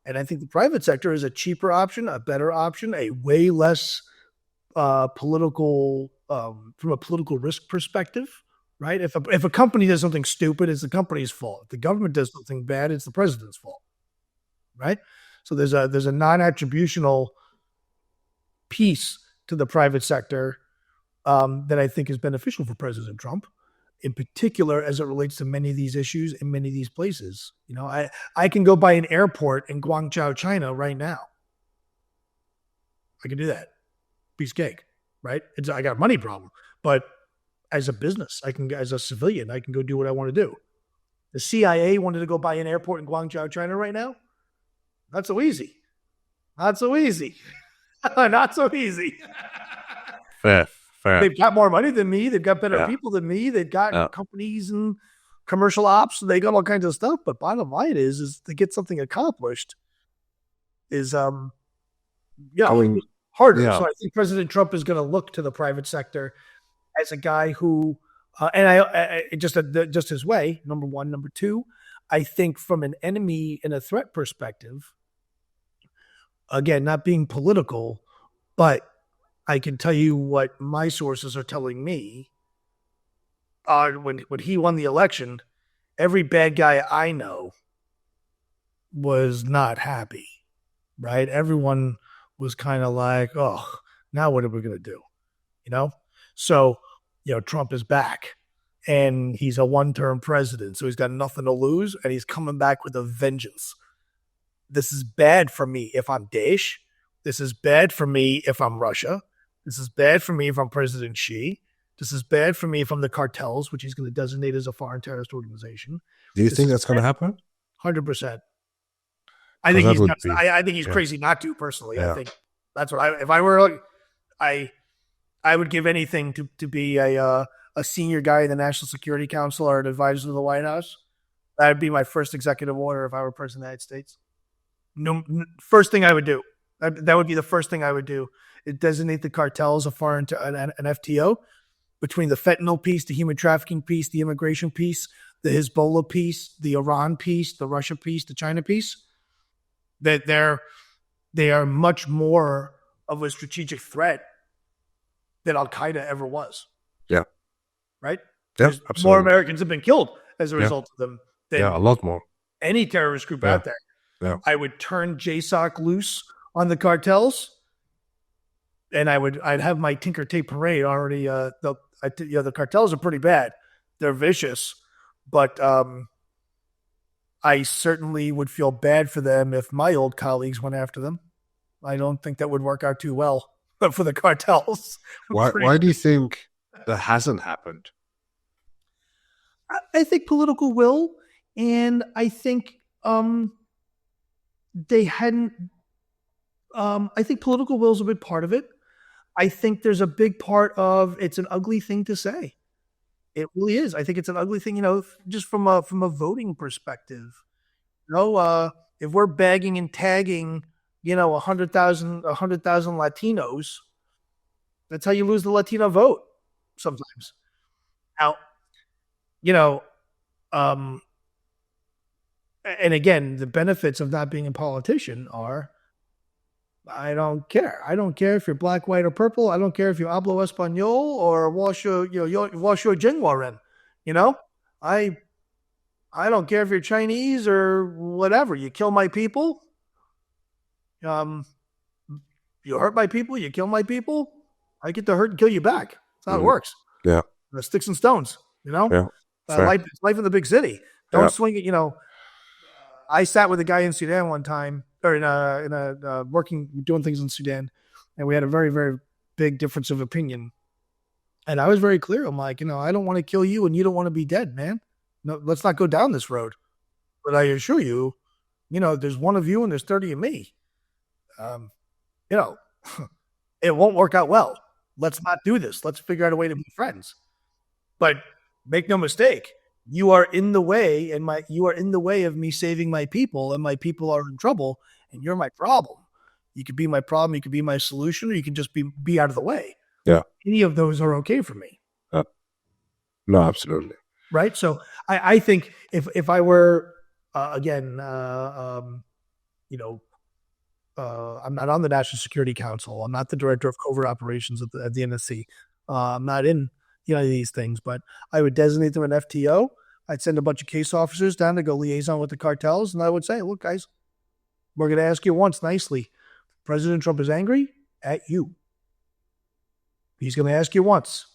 And I think the private sector is a cheaper option, a better option, a way less political, from a political risk perspective, right? If a company does something stupid, it's the company's fault. If the government does something bad, it's the president's fault, right? So there's a non-attributional piece to the private sector that I think is beneficial for President Trump, in particular as it relates to many of these issues in many of these places. I can go by an airport in Guangzhou, China right now. I can do that. Piece of cake, right? I got a money problem, but as a business, as a civilian, I can go do what I want to do. The CIA wanted to go buy an airport in Guangzhou, China right now. Not so easy. Not so easy. Not so easy. Fair. They've got more money than me. They've got better people than me. They've got companies and commercial ops. They got all kinds of stuff. But bottom line is to get something accomplished is harder. Yeah. So I think President Trump is going to look to the private sector as a guy who, and I just his way. Number one, number two, I think from an enemy and a threat perspective. Again, not being political, but I can tell you what my sources are telling me. When he won the election, every bad guy I know was not happy, right? Everyone was kind of like, oh, now what are we going to do? So, Trump is back and he's a one-term president. So he's got nothing to lose and he's coming back with a vengeance. This is bad for me if I'm Daesh. This is bad for me if I'm Russia. This is bad for me if I'm President Xi. This is bad for me if I'm the cartels, which he's going to designate as a foreign terrorist organization. Do you think that's going to happen? 100%. I think he's nuts. I think he's crazy not to, personally. Yeah. I think that's what if I were, I would give anything to be a senior guy in the National Security Council or an advisor to the White House. That would be my first executive order if I were president of the United States. No, first thing I would do. That would be the first thing I would do. It designate the cartels an FTO between the fentanyl piece, the human trafficking piece, the immigration piece, the Hezbollah piece, the Iran piece, the Russia piece, the China piece. That they are much more of a strategic threat than Al-Qaeda ever was. Yeah. Right? Yeah, absolutely. More Americans have been killed as a result of them than a lot more. Any terrorist group out there. Yeah. I would turn JSOC loose on the cartels, and I'd have my Tinker Tape parade already. The cartels are pretty bad; they're vicious, but I certainly would feel bad for them if my old colleagues went after them. I don't think that would work out too well, but for the cartels. Why do you think that hasn't happened? I think political will, and I think they hadn't. I think political will is a big part of it. I think there's a big part of it's an ugly thing to say. It really is. I think it's an ugly thing, just from a voting perspective. If we're bagging and tagging, 100,000 Latinos, that's how you lose the Latino vote sometimes. Now, and again, the benefits of not being a politician are, I don't care. I don't care if you're black, white, or purple. I don't care if you hablo español or washo jingwaren. I don't care if you're Chinese or whatever. You kill my people. You hurt my people. You kill my people. I get to hurt and kill you back. That's how it works. Yeah. Sticks and stones. Yeah. Life in the big city. Don't swing it. I sat with a guy in Sudan one time, or doing things in Sudan, and we had a very, very big difference of opinion. And I was very clear. I'm like, I don't want to kill you, and you don't want to be dead, man. No, let's not go down this road. But I assure you, there's one of you and there's 30 of me. It won't work out well. Let's not do this. Let's figure out a way to be friends. But make no mistake, you are in the way, and you are in the way of me saving my people, and my people are in trouble, and you're my problem. You could be my problem, you could be my solution, or you can just be out of the way. Yeah. Any of those are okay for me. No, absolutely. Right. So I think if I were I'm not on the National Security Council. I'm not the director of covert operations at the NSC. I'm not in these things. But I would designate them an FTO. I'd send a bunch of case officers down to go liaison with the cartels, and I would say, look, guys, we're going to ask you once nicely. President Trump is angry at you. He's going to ask you once.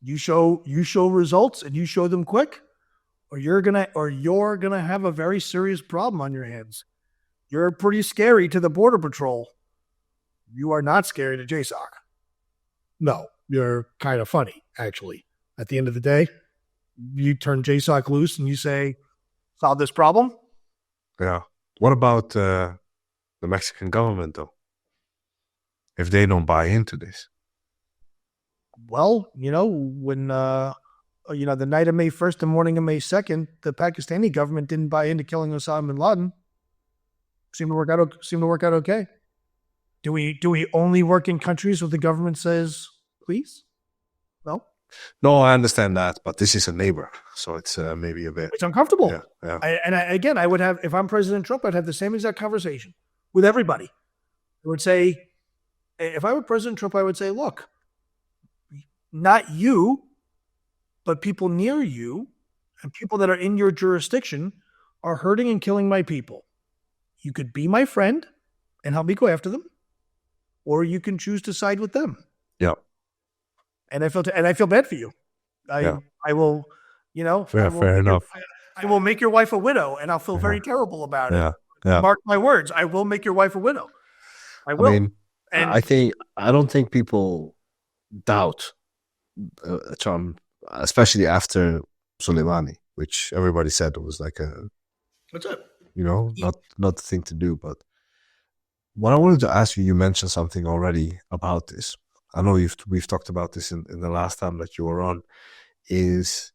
You show results and you show them quick, or you're gonna have a very serious problem on your hands. You're pretty scary to the Border Patrol. You are not scary to JSOC. No, you're kind of funny, actually. At the end of the day, you turn JSOC loose and you say, solve this problem. Yeah. What about the Mexican government, though? If they don't buy into this? Well, when the night of May 1st and morning of May 2nd, the Pakistani government didn't buy into killing Osama bin Laden. Seemed to work out okay. Do we only work in countries where the government says, please? No, I understand that, but this is a neighbor, so it's maybe a bit. It's uncomfortable. Yeah. I would have, if I'm President Trump, I'd have the same exact conversation with everybody. I would say, if I were President Trump, I would say, look, not you, but people near you and people that are in your jurisdiction are hurting and killing my people. You could be my friend and help me go after them, or you can choose to side with them. Yeah. And I feel bad for you. I will, fair enough. I will make your wife a widow, and I'll feel very terrible about it. Yeah. Mark my words. I will make your wife a widow. I will. I mean, I don't think people doubt Trump, especially after Soleimani, which everybody said was like what's up? Not the thing to do. But what I wanted to ask you, you mentioned something already about this. I know we've talked about this in the last time that you were on, is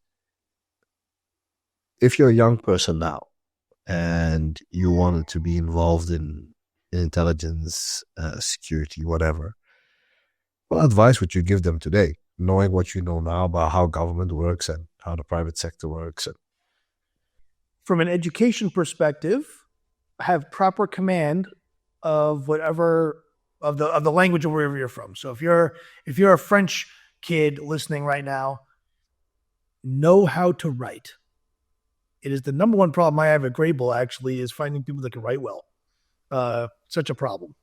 if you're a young person now and you wanted to be involved in intelligence, security, whatever, what advice would you give them today, knowing what you know now about how government works and how the private sector works? From an education perspective, have proper command of whatever of the language of wherever you're from. So if you're a French kid listening right now, know how to write. It is the number one problem I have at Grable, actually, is finding people that can write well. Such a problem.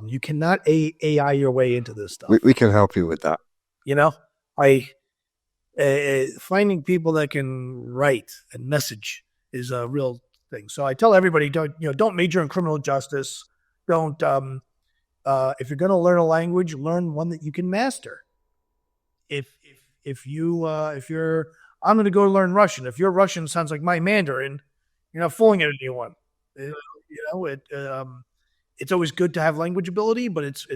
You cannot AI your way into this stuff. We can help you with that. Finding people that can write and message is a real thing. So I tell everybody, don't major in criminal justice. Don't, if you're going to learn a language, learn one that you can master. I'm going to go learn Russian. If your Russian sounds like my Mandarin, you're not fooling anyone. It's always good to have language ability, but it's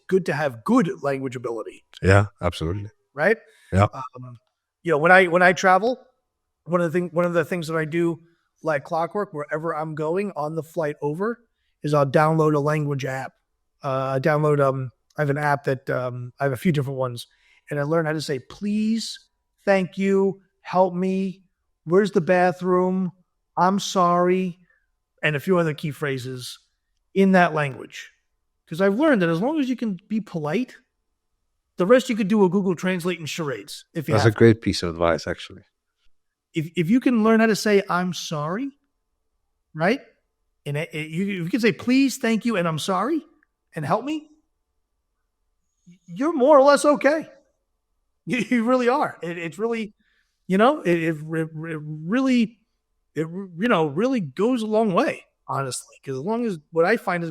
good to have good language ability. Yeah, absolutely. Right? Yeah. When I travel, one of the things that I do like clockwork, wherever I'm going on the flight over, is I'll download a language app. I have an app that I have a few different ones, and I learn how to say please, thank you, help me, where's the bathroom, I'm sorry, and a few other key phrases in that language. Because I've learned that as long as you can be polite, the rest you could do a Google Translate and charades. That's a great piece of advice, actually. If you can learn how to say I'm sorry, right? And you can say please, thank you, and I'm sorry, and help me, you're more or less okay. You really are. It's really, it really goes a long way, honestly. Because as long as what I find is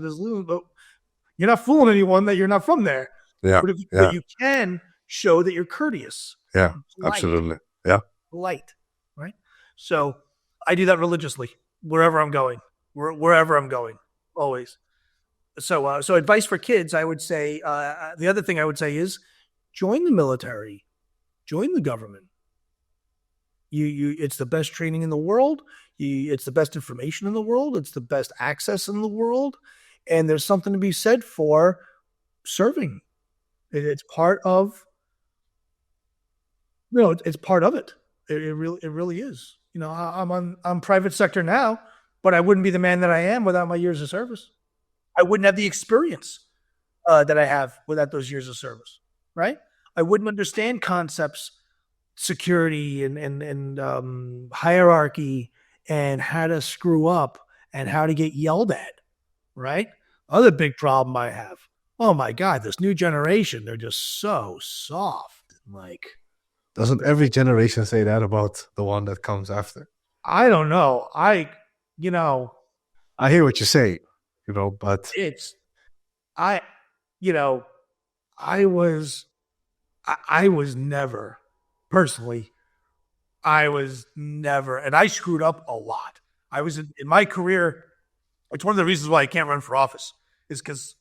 you're not fooling anyone that you're not from there. Yeah. But you can show that you're courteous. Yeah, absolutely. Yeah. Polite, right? So I do that religiously wherever I'm going, always. So advice for kids, I would say, the other thing I would say is join the military, join the government. It's the best training in the world. It's the best information in the world. It's the best access in the world. And there's something to be said for serving. It's part of, it's part of it. It really is. I'm private sector now, but I wouldn't be the man that I am without my years of service. I wouldn't have the experience that I have without those years of service, right? I wouldn't understand concepts, security and hierarchy, and how to screw up and how to get yelled at, right? Other big problem I have. Oh my God, this new generation, they're just so soft. Like, Doesn't every generation say that about the one that comes after? I don't know. You know, I hear what you say, but it's, I, you know, I was, I was never, personally, I was never, and I screwed up a lot. I was in my career. It's one of the reasons why I can't run for office is because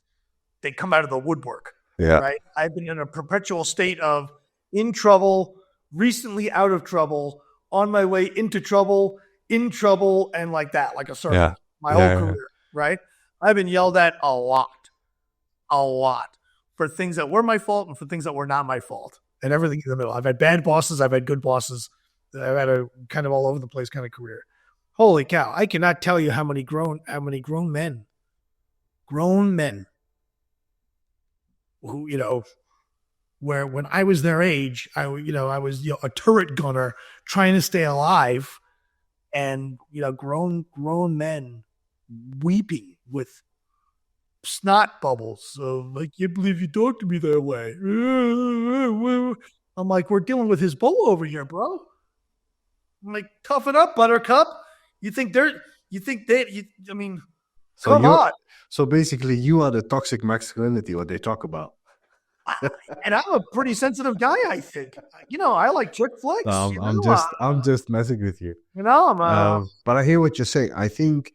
they come out of the woodwork, yeah, right? I've been in a perpetual state of in trouble, recently out of trouble, on my way into trouble, in trouble, and like that, like a circle, yeah, my whole yeah, career, right? I've been yelled at a lot for things that were my fault and for things that were not my fault and everything in the middle. I've had bad bosses. I've had good bosses. I've had a kind of all over the place kind of career. Holy cow. I cannot tell you how many grown men who, where when I was their age, I was a turret gunner trying to stay alive, and grown men weeping with snot bubbles of, I can't believe you talked to me that way. I'm like, we're dealing with his bull over here, bro. I'm like, toughen up, Buttercup. You think they're I mean, So come on. So basically, you are the toxic masculinity, what they talk about. And I'm a pretty sensitive guy, I think. I like chick flicks. I'm just messing with you. But I hear what you're saying. I think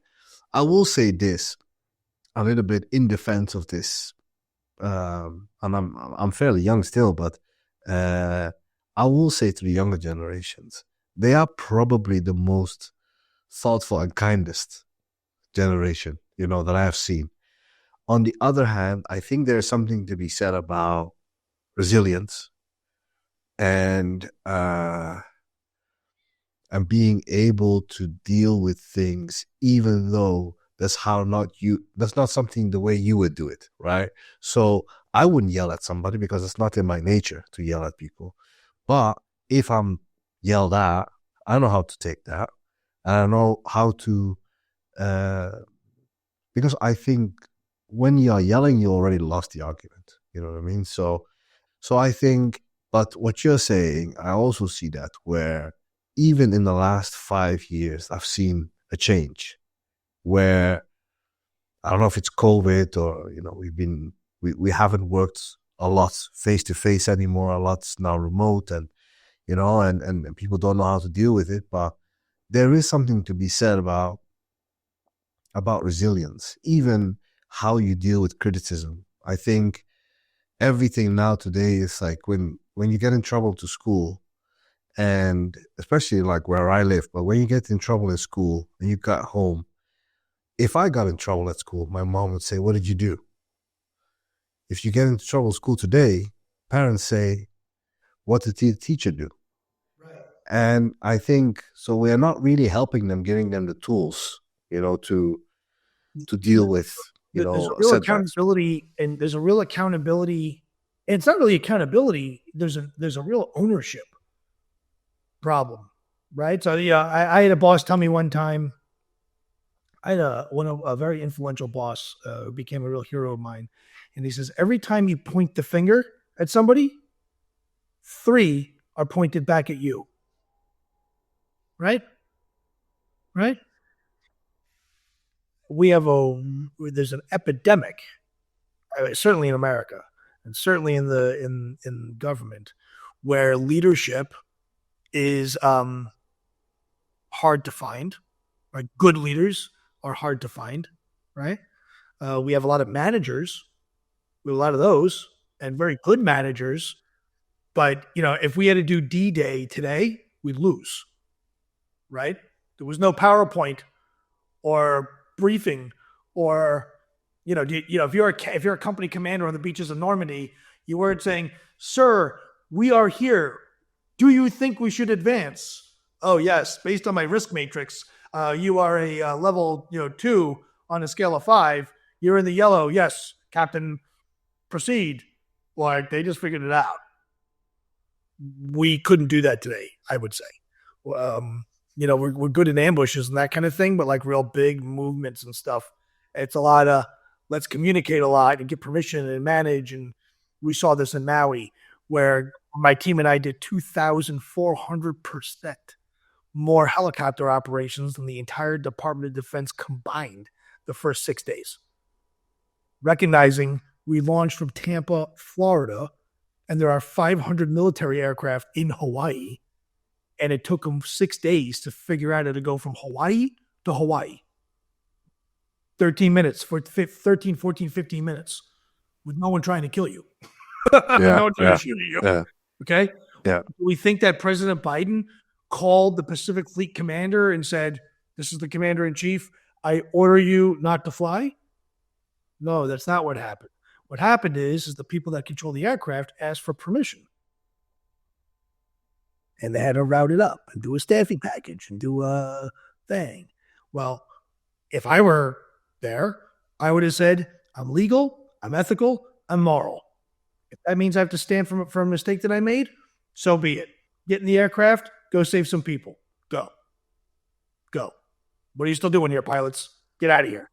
I will say this a little bit in defense of this, and I'm fairly young still, but I will say to the younger generations, they are probably the most thoughtful and kindest generation, that I have seen. On the other hand, I think there's something to be said about resilience and being able to deal with things, even though that's not something the way you would do it, right? So I wouldn't yell at somebody because it's not in my nature to yell at people. But if I'm yelled at, I know how to take that. And I know how to, because I think when you're yelling, you already lost the argument. You know what I mean? So I think, but what you're saying, I also see that where even in the last 5 years, I've seen a change where I don't know if it's COVID or, we haven't worked a lot face to face anymore. A lot's now remote and people don't know how to deal with it. But there is something to be said about resilience, even how you deal with criticism. I think everything now today is like when you get in trouble to school, and especially like where I live, but when you get in trouble at school and you got home, if I got in trouble at school, my mom would say, "What did you do?" If you get into trouble at school today, parents say, "What did the teacher do?" right. And I think so we are not really helping them, giving them the tools, to deal with, There's a real accountability, and there's a real accountability. And it's not really accountability. There's a real ownership problem, right? So I had a boss tell me one time. I had a very influential boss who became a real hero of mine, and he says every time you point the finger at somebody, 3 are pointed back at you. Right? Right? There's an epidemic, certainly in America, and certainly in government, where leadership is hard to find. Right? Good leaders are hard to find. Right? We have a lot of managers. We have a lot of those, and very good managers. But if we had to do D-Day today, we'd lose. Right? There was no PowerPoint or briefing, or if you're a company commander on the beaches of Normandy, you weren't saying, "Sir, we are here. Do you think we should advance?" "Oh yes, based on my risk matrix, you are a level 2 on a scale of 5. You're in the yellow. Yes, Captain, proceed." Like, they just figured it out. We couldn't do that today, I would say. We're good in ambushes and that kind of thing, but like real big movements and stuff, it's a lot of let's communicate a lot and get permission and manage. And we saw this in Maui, where my team and I did 2,400% more helicopter operations than the entire Department of Defense combined the first 6 days. Recognizing we launched from Tampa, Florida, and there are 500 military aircraft in Hawaii, and it took them 6 days to figure out how to go from Hawaii to Hawaii. 13 minutes, 13, 14, 15 minutes with no one trying to kill you. No one trying to shoot you. Yeah. Okay? Yeah. We think that President Biden called the Pacific Fleet commander and said, this is the commander-in-chief, I order you not to fly? No, that's not what happened. What happened is the people that control the aircraft asked for permission. And they had to route it up and do a staffing package and do a thing. Well, if I were there, I would have said, I'm legal, I'm ethical, I'm moral. If that means I have to stand for a mistake that I made, so be it. Get in the aircraft, go save some people. Go. What are you still doing here, pilots? Get out of here.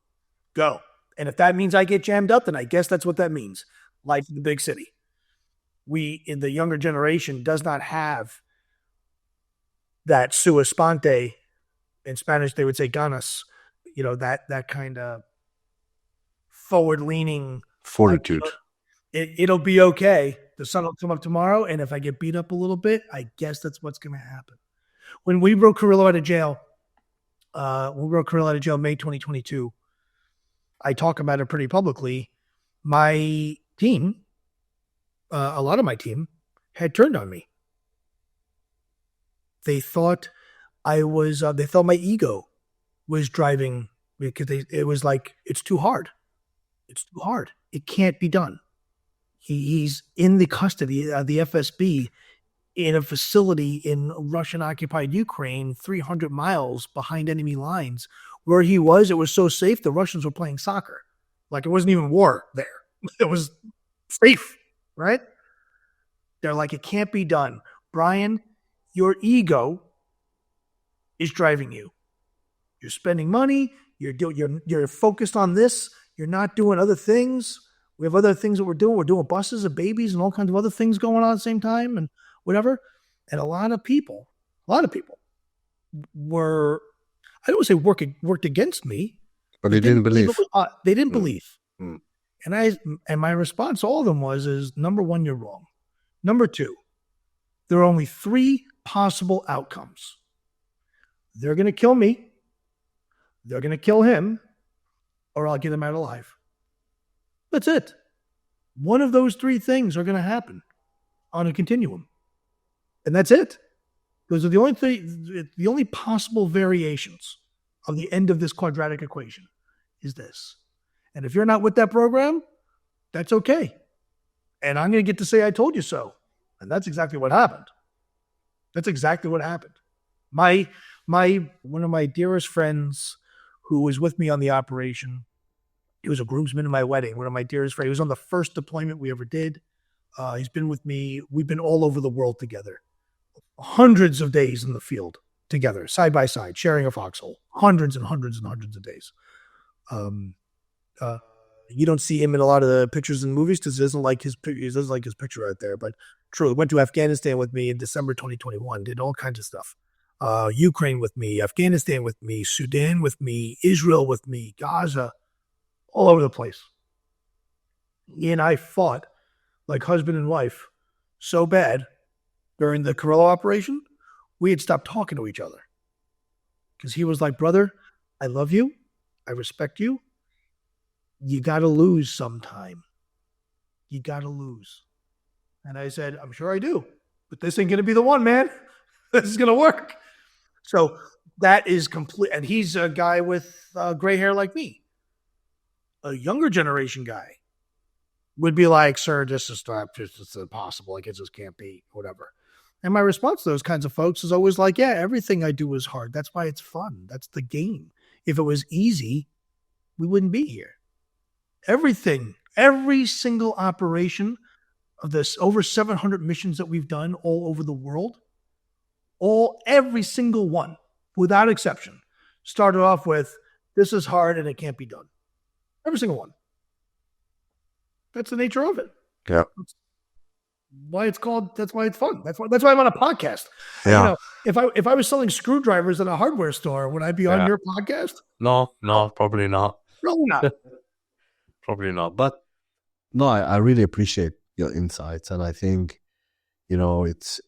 Go. And if that means I get jammed up, then I guess that's what that means. Life in the big city. We, in the younger generation, does not have that sua sponte. In Spanish, they would say ganas. That kind of forward-leaning fortitude. It'll be okay. The sun will come up tomorrow, and if I get beat up a little bit, I guess that's what's going to happen. When we broke Carrillo out of jail, May 2022, I talk about it pretty publicly. My team, a lot of my team, had turned on me. They thought they thought my ego was driving, because it was like, it's too hard. It can't be done. He's in the custody of the FSB in a facility in Russian-occupied Ukraine, 300 miles behind enemy lines. Where he was, it was so safe, the Russians were playing soccer. Like, it wasn't even war there. It was safe, right? They're like, it can't be done. Bryan, your ego is driving you. You're spending money. You're focused on this. You're not doing other things. We have other things that we're doing. We're doing buses and babies and all kinds of other things going on at the same time and whatever. And a lot of people were, I don't want to say worked against me, but they didn't believe. They didn't believe. Mm. And my response to all of them is, number one, you're wrong. Number two, there are only 3 possible outcomes. They're going to kill me, they're going to kill him, or I'll get him out alive. That's it. One of those 3 things are going to happen on a continuum. And that's it. Those are the only possible variations of the end of this quadratic equation is this. And if you're not with that program, that's okay. And I'm going to get to say, I told you so. And that's exactly what happened. One of my dearest friends who was with me on the operation, he was a groomsman in my wedding. One of my dearest friends. He was on the first deployment we ever did. He's been with me. We've been all over the world together. Hundreds of days in the field together, side by side, sharing a foxhole. Hundreds and hundreds and hundreds of days. You don't see him in a lot of the pictures and movies because he doesn't like his picture right there. But true, went to Afghanistan with me in December 2021. Did all kinds of stuff. Ukraine with me, Afghanistan with me, Sudan with me, Israel with me, Gaza, all over the place. He and I fought like husband and wife so bad during the Carrillo operation, we had stopped talking to each other. Because he was like, brother, I love you. I respect you. You got to lose sometime. You got to lose. And I said, I'm sure I do. But this ain't going to be the one, man. This is going to work. So that is complete. And he's a guy with gray hair like me. A younger generation guy would be like, sir, this is it's impossible. Like, it just can't be, whatever. And my response to those kinds of folks is always like, yeah, everything I do is hard. That's why it's fun. That's the game. If it was easy, we wouldn't be here. Everything, every single operation of this over 700 missions that we've done all over the world, every single one, without exception, started off with, this is hard and it can't be done. Every single one. That's the nature of it. Yeah. That's why it's fun. That's why I'm on a podcast. Yeah. If I was selling screwdrivers in a hardware store, would I be on your podcast? No, probably not. Probably not. Probably not. But no, I really appreciate your insights, and I think, it's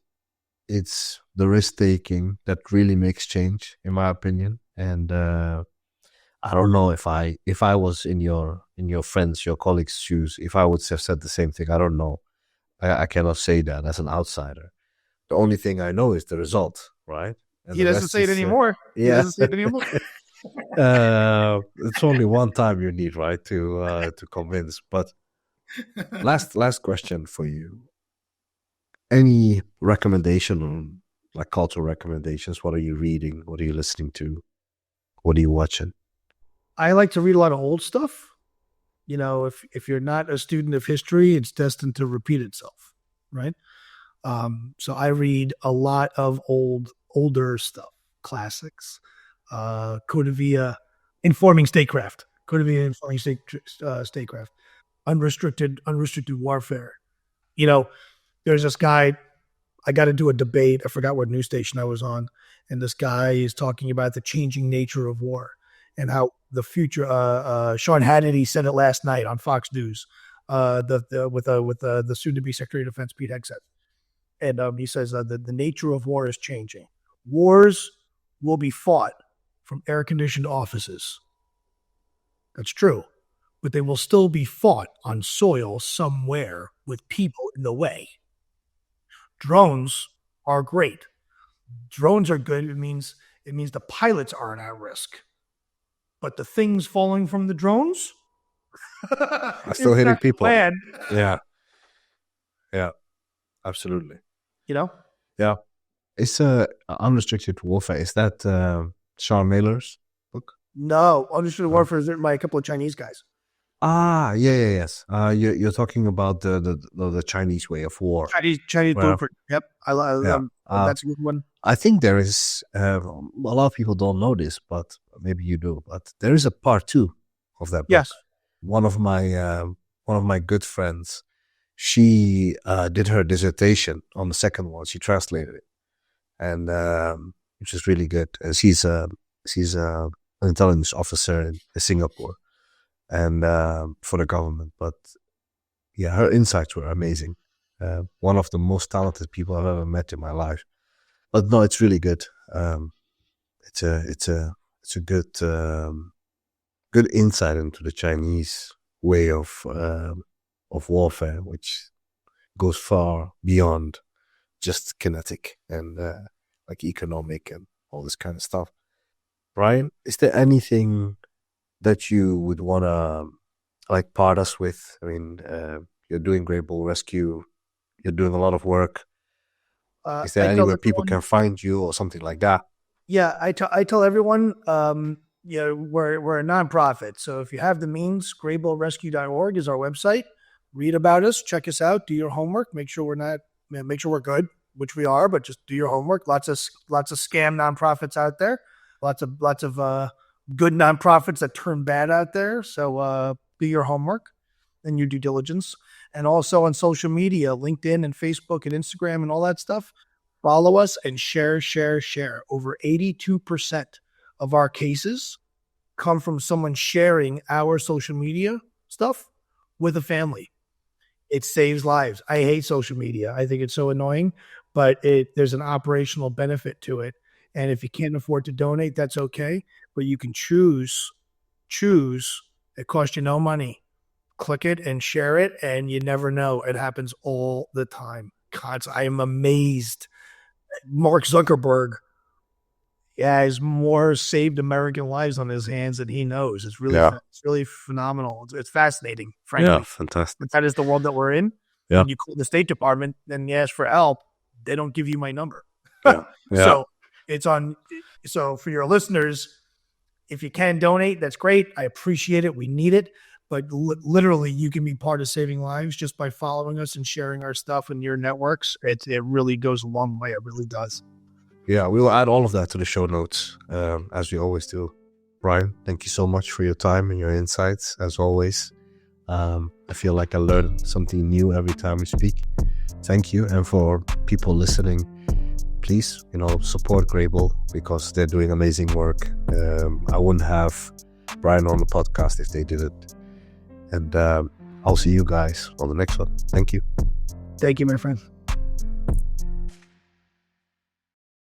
the risk taking that really makes change, in my opinion. And I don't know if I was in your friends, your colleagues' shoes, if I would have said the same thing. I don't know. I cannot say that as an outsider. The only thing I know is the result, right? And he doesn't say it anymore. He doesn't say it anymore. It's only one time you need, right, to convince. But last question for you. Any recommendation on like cultural recommendations? What are you reading? What are you listening to? What are you watching? I like to read a lot of old stuff. If you're not a student of history, it's destined to repeat itself, right? So I read a lot of older stuff, classics, Code Via, Informing Statecraft, Code Via, Informing Statecraft, Unrestricted Warfare. There's this guy, I got into a debate, I forgot what news station I was on, and this guy is talking about the changing nature of war and how the future, Sean Hannity said it last night on Fox News, with the soon-to-be Secretary of Defense, Pete Hegseth. And he says the nature of war is changing. Wars will be fought from air-conditioned offices. That's true. But they will still be fought on soil somewhere with people in the way. Drones are great. Drones are good. It means the pilots aren't at risk. But the things falling from the drones are still hitting people. Bad. Yeah. Absolutely. Yeah. It's Unrestricted Warfare. Is that Sean Mailer's book? No, Unrestricted Warfare is written by a couple of Chinese guys. Yes. You're talking about the Chinese way of war. Chinese blueprint. Yep. That's a good one. I think there is a lot of people don't know this, but maybe you do. But there is a part 2 of that book. Yes. One of my good friends, she did her dissertation on the second one. She translated it, and which is really good. And she's an intelligence officer in Singapore, and for the government. But yeah, her insights were amazing. One of the most talented people I've ever met in my life. But no, it's really good. It's a good good insight into the Chinese way of warfare, which goes far beyond just kinetic and like economic and all this kind of stuff. Bryan, is there anything that you would want to like part us with? I mean, you're doing Great Bull Rescue. You're doing a lot of work. Is there anywhere people can find you or something like that? Yeah, I tell everyone, we're a nonprofit. So if you have the means, greatbullrescue.org is our website. Read about us, check us out, do your homework, make sure we're good, which we are, but just do your homework. Lots of scam nonprofits out there. Lots of good nonprofits that turn bad out there. So do your homework and your due diligence. And also on social media, LinkedIn and Facebook and Instagram and all that stuff. Follow us and share. Over 82% of our cases come from someone sharing our social media stuff with a family. It saves lives. I hate social media. I think it's so annoying, but there's an operational benefit to it. And if you can't afford to donate, that's okay. But you can choose. It costs you no money. Click it and share it, and you never know. It happens all the time. God, I am amazed. Mark Zuckerberg has more saved American lives on his hands than he knows. It's really phenomenal. It's fascinating, frankly. Yeah, fantastic. But that is the world that we're in. Yeah. When you call the State Department, then you ask for help, they don't give you my number. Yeah. So so for your listeners, if you can donate, that's great. I appreciate it. We need it. but literally you can be part of saving lives just by following us and sharing our stuff in your networks. It really goes a long way. It really does. Yeah, we will add all of that to the show notes, as we always do. Bryan, thank you so much for your time and your insights, as always. I feel like I learn something new every time we speak. Thank you. And for people listening, please, support Grable because they're doing amazing work. I wouldn't have Bryan on the podcast if they didn't. And I'll see you guys on the next one. Thank you. Thank you, my friend.